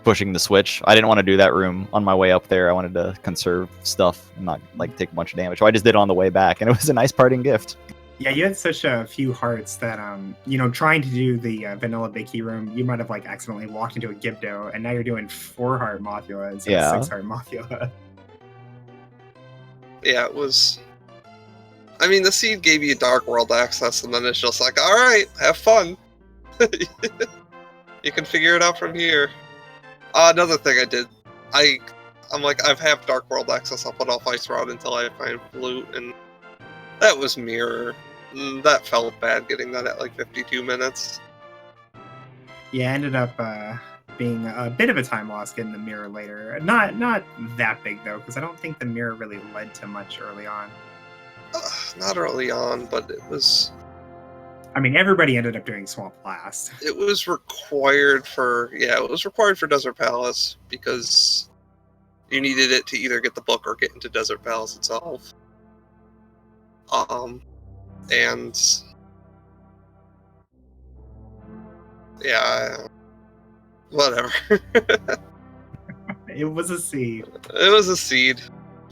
pushing the switch. I didn't want to do that room on my way up there. I wanted to conserve stuff and not like take a bunch of damage. So I just did it on the way back, and it was a nice parting gift. Yeah, you had such a few hearts that trying to do the vanilla Big Key room, you might have like accidentally walked into a Gibdo, and now you're doing 4 heart Mothula instead of 6 heart Mothula. Yeah, it was. I mean, the seed gave you Dark World access, and then it's just like, all right, have fun. You can figure it out from here. Another thing I did, I'm like, I've have Dark World access. I'll put off Ice Rod until I find Flute, and that was Mirror. That felt bad getting that at like 52 minutes. Yeah, ended up being a bit of a time loss getting the Mirror later. Not that big though, because I don't think the Mirror really led to much early on. Not early on, but it was. I mean, everybody ended up doing Swamp Blast. It was required for Desert Palace because you needed it to either get the book or get into Desert Palace itself. And yeah, whatever. It was a seed. It was a seed.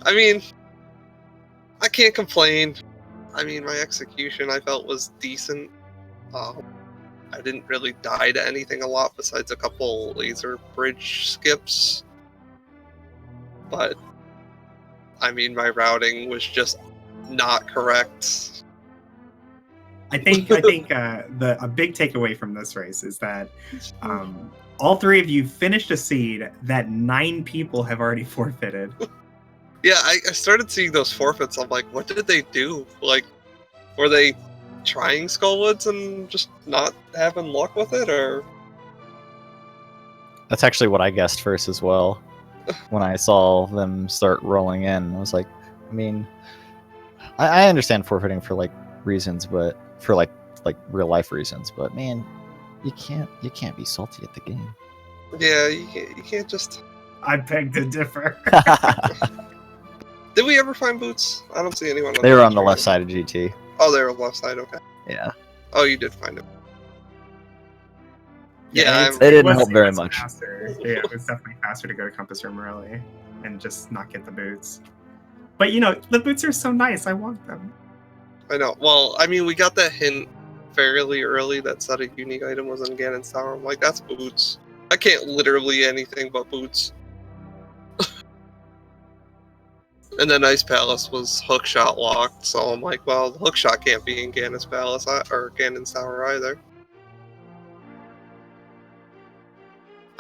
I mean, I can't complain. I mean, my execution I felt was decent. I didn't really die to anything a lot besides a couple laser bridge skips. But, I mean, my routing was just not correct. I think a big takeaway from this race is that all 3 of you finished a seed that 9 people have already forfeited. Yeah, I started seeing those forfeits. I'm like, what did they do? Like, were they trying Skullwoods and just not having luck with it, or? That's actually what I guessed first as well. When I saw them start rolling in, I was like, I mean, I understand forfeiting for like reasons, but for like real life reasons. But man, you can't be salty at the game. Yeah, you can't just. I beg to differ. Did we ever find boots? I don't see anyone. They were on the left side of GT. Oh, they were on the left side. Okay. Yeah. Oh, you did find it. Yeah, they didn't help very much. Faster. Yeah, it was definitely faster to go to Compass Room early and just not get the boots. But the boots are so nice. I want them. I know. Well, I mean, we got that hint fairly early that said a unique item was in Ganon's Tower. I'm like, that's boots. I can't literally anything but boots. And then Ice Palace was hookshot locked, so I'm like, well, the hookshot can't be in Ganon's Palace or Ganon's Tower either.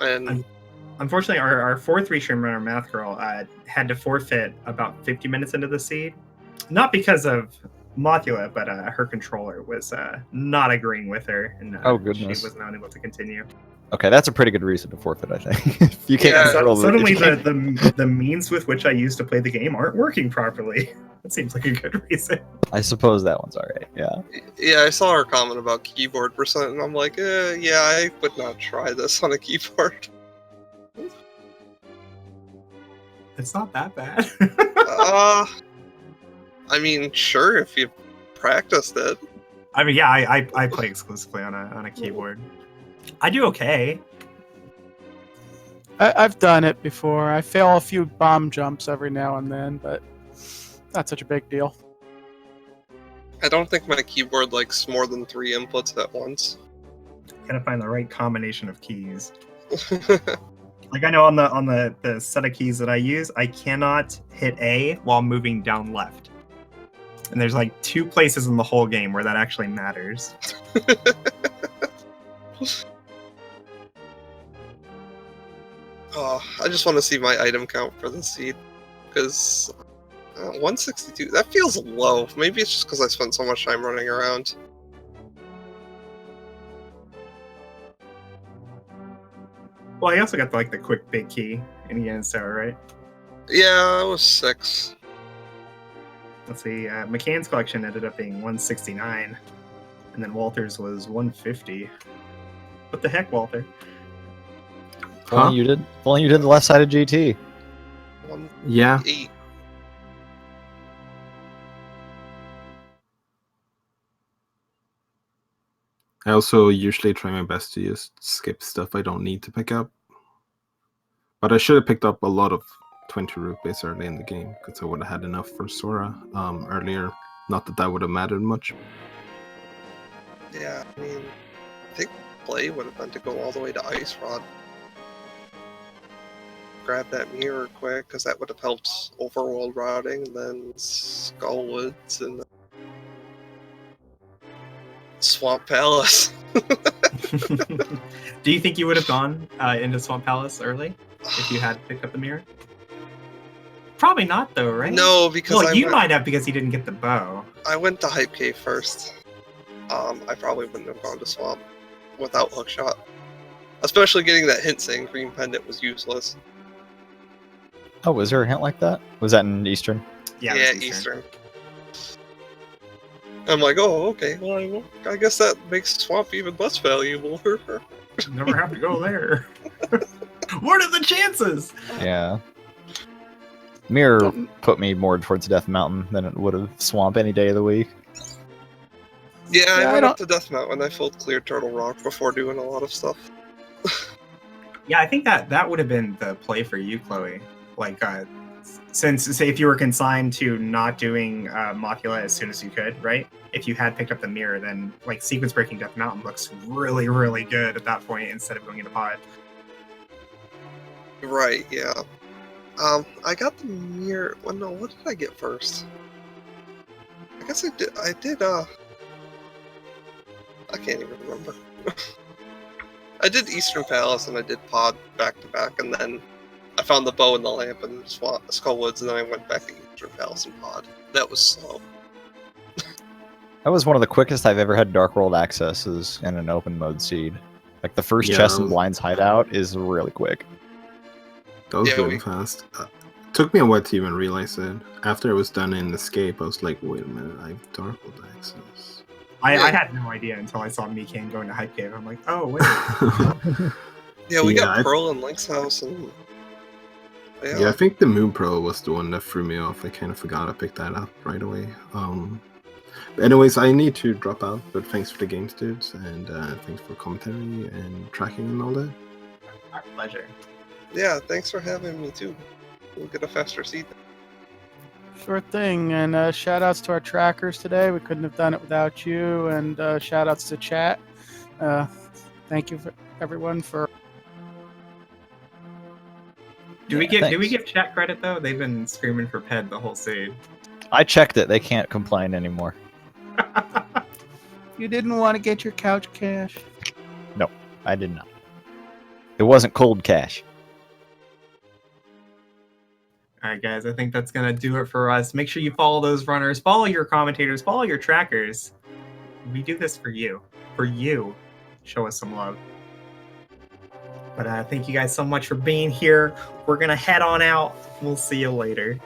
And unfortunately, our fourth restream runner, Math Girl, had to forfeit about 50 minutes into the seed. Not because of Mothula, but her controller was not agreeing with her, and Oh, she goodness. was not able to continue. Okay, that's a pretty good reason to forfeit, I think. If you can't Yeah, control Suddenly, if you can't- the means with which I used to play the game aren't working properly. That seems like a good reason. I suppose that one's alright, yeah. Yeah, I saw her comment about keyboard percent, and I'm like, yeah, I would not try this on a keyboard. It's not that bad. I mean, sure, if you practiced it. I mean, yeah, I play exclusively on a keyboard. I do okay. I've done it before. I fail a few bomb jumps every now and then, but not such a big deal. I don't think my keyboard likes more than 3 inputs at once. Gotta find the right combination of keys. Like I know on the set of keys that I use, I cannot hit A while moving down left. And there's like 2 places in the whole game where that actually matters. Oh, I just want to see my item count for the seed, because 162, that feels low. Maybe it's just because I spent so much time running around. Well, I also got the quick big key in the end, so right? Yeah, I was 6. Let's see, McCann's collection ended up being 169, and then Walter's was 150. What the heck, Walter? If only you did the left side of GT. 1, Yeah. 8. I also usually try my best to just skip stuff I don't need to pick up. But I should have picked up a lot of 20 rupees early in the game, because I would have had enough for Sora earlier. Not that that would have mattered much. Yeah, I mean, I think play would have been to go all the way to Ice Rod. Grab that mirror quick, because that would have helped overworld routing, and then Skullwoods, and then Swamp Palace. Do you think you would have gone into Swamp Palace early if you had picked up the mirror? Probably not, though, right? No, because Well, you might have because you didn't get the bow. I went to Hype Cave first. I probably wouldn't have gone to Swamp without Hookshot. Especially getting that hint saying Green Pendant was useless. Oh, was there a hint like that? Was that in Eastern? Yeah, Yeah, it was Eastern. I'm like, oh, okay. Well, I guess that makes Swamp even less valuable. Never have to go there. What are the chances? Yeah. Mirror put me more towards Death Mountain than it would have Swamp any day of the week. Yeah, Yeah, I I went up don't- to Death Mountain. I filled Clear Turtle Rock before doing a lot of stuff. Yeah, I think that would have been the play for you, Chloe. Like, since, say, if you were consigned to not doing Mothula as soon as you could, right? If you had picked up the mirror, then, like, Sequence Breaking Death Mountain looks really, really good at that point instead of going into Pod. Right, yeah. I got the mirror. Well, no, what did I get first? I guess I did, I can't even remember. I did Eastern Palace and I did Pod back to back, and then I found the bow and the lamp and Skullwoods, and then I went back to Eastern Palace and Pod. That was slow. That was one of the quickest I've ever had Dark World accesses in an open mode seed. Like the first Yeah, chest that in was- Blind's hideout is really quick. That was Yeah, really we- fast. Took me a while to even realize it. After I was done in Escape, I was like, wait a minute, I have Dark World access. I had no idea until I saw Mikan going to Hype Cave. I'm like, oh, wait. Yeah, we Yeah, got I- Pearl and Link's house, and Yeah, I think the Moon Pearl was the one that threw me off. I kind of forgot I picked that up right away. But anyways, I need to drop out, but thanks for the games, dudes, and thanks for commentary and tracking and all that. Our pleasure. yeah, thanks for having me too. We'll get a faster seat. Sure thing. And shout outs to our trackers today. We couldn't have done it without you. And shout outs to chat. Thank you for everyone for. Do we Yeah, give chat credit though? They've been screaming for Ped the whole seed. I checked it. They can't complain anymore. You didn't want to get your couch cash. I did not. It wasn't cold cash. All right, guys, I think that's going to do it for us. Make sure you follow those runners, follow your commentators, follow your trackers. We do this for you. For you. Show us some love. But thank you guys so much for being here. We're going to head on out. We'll see you later.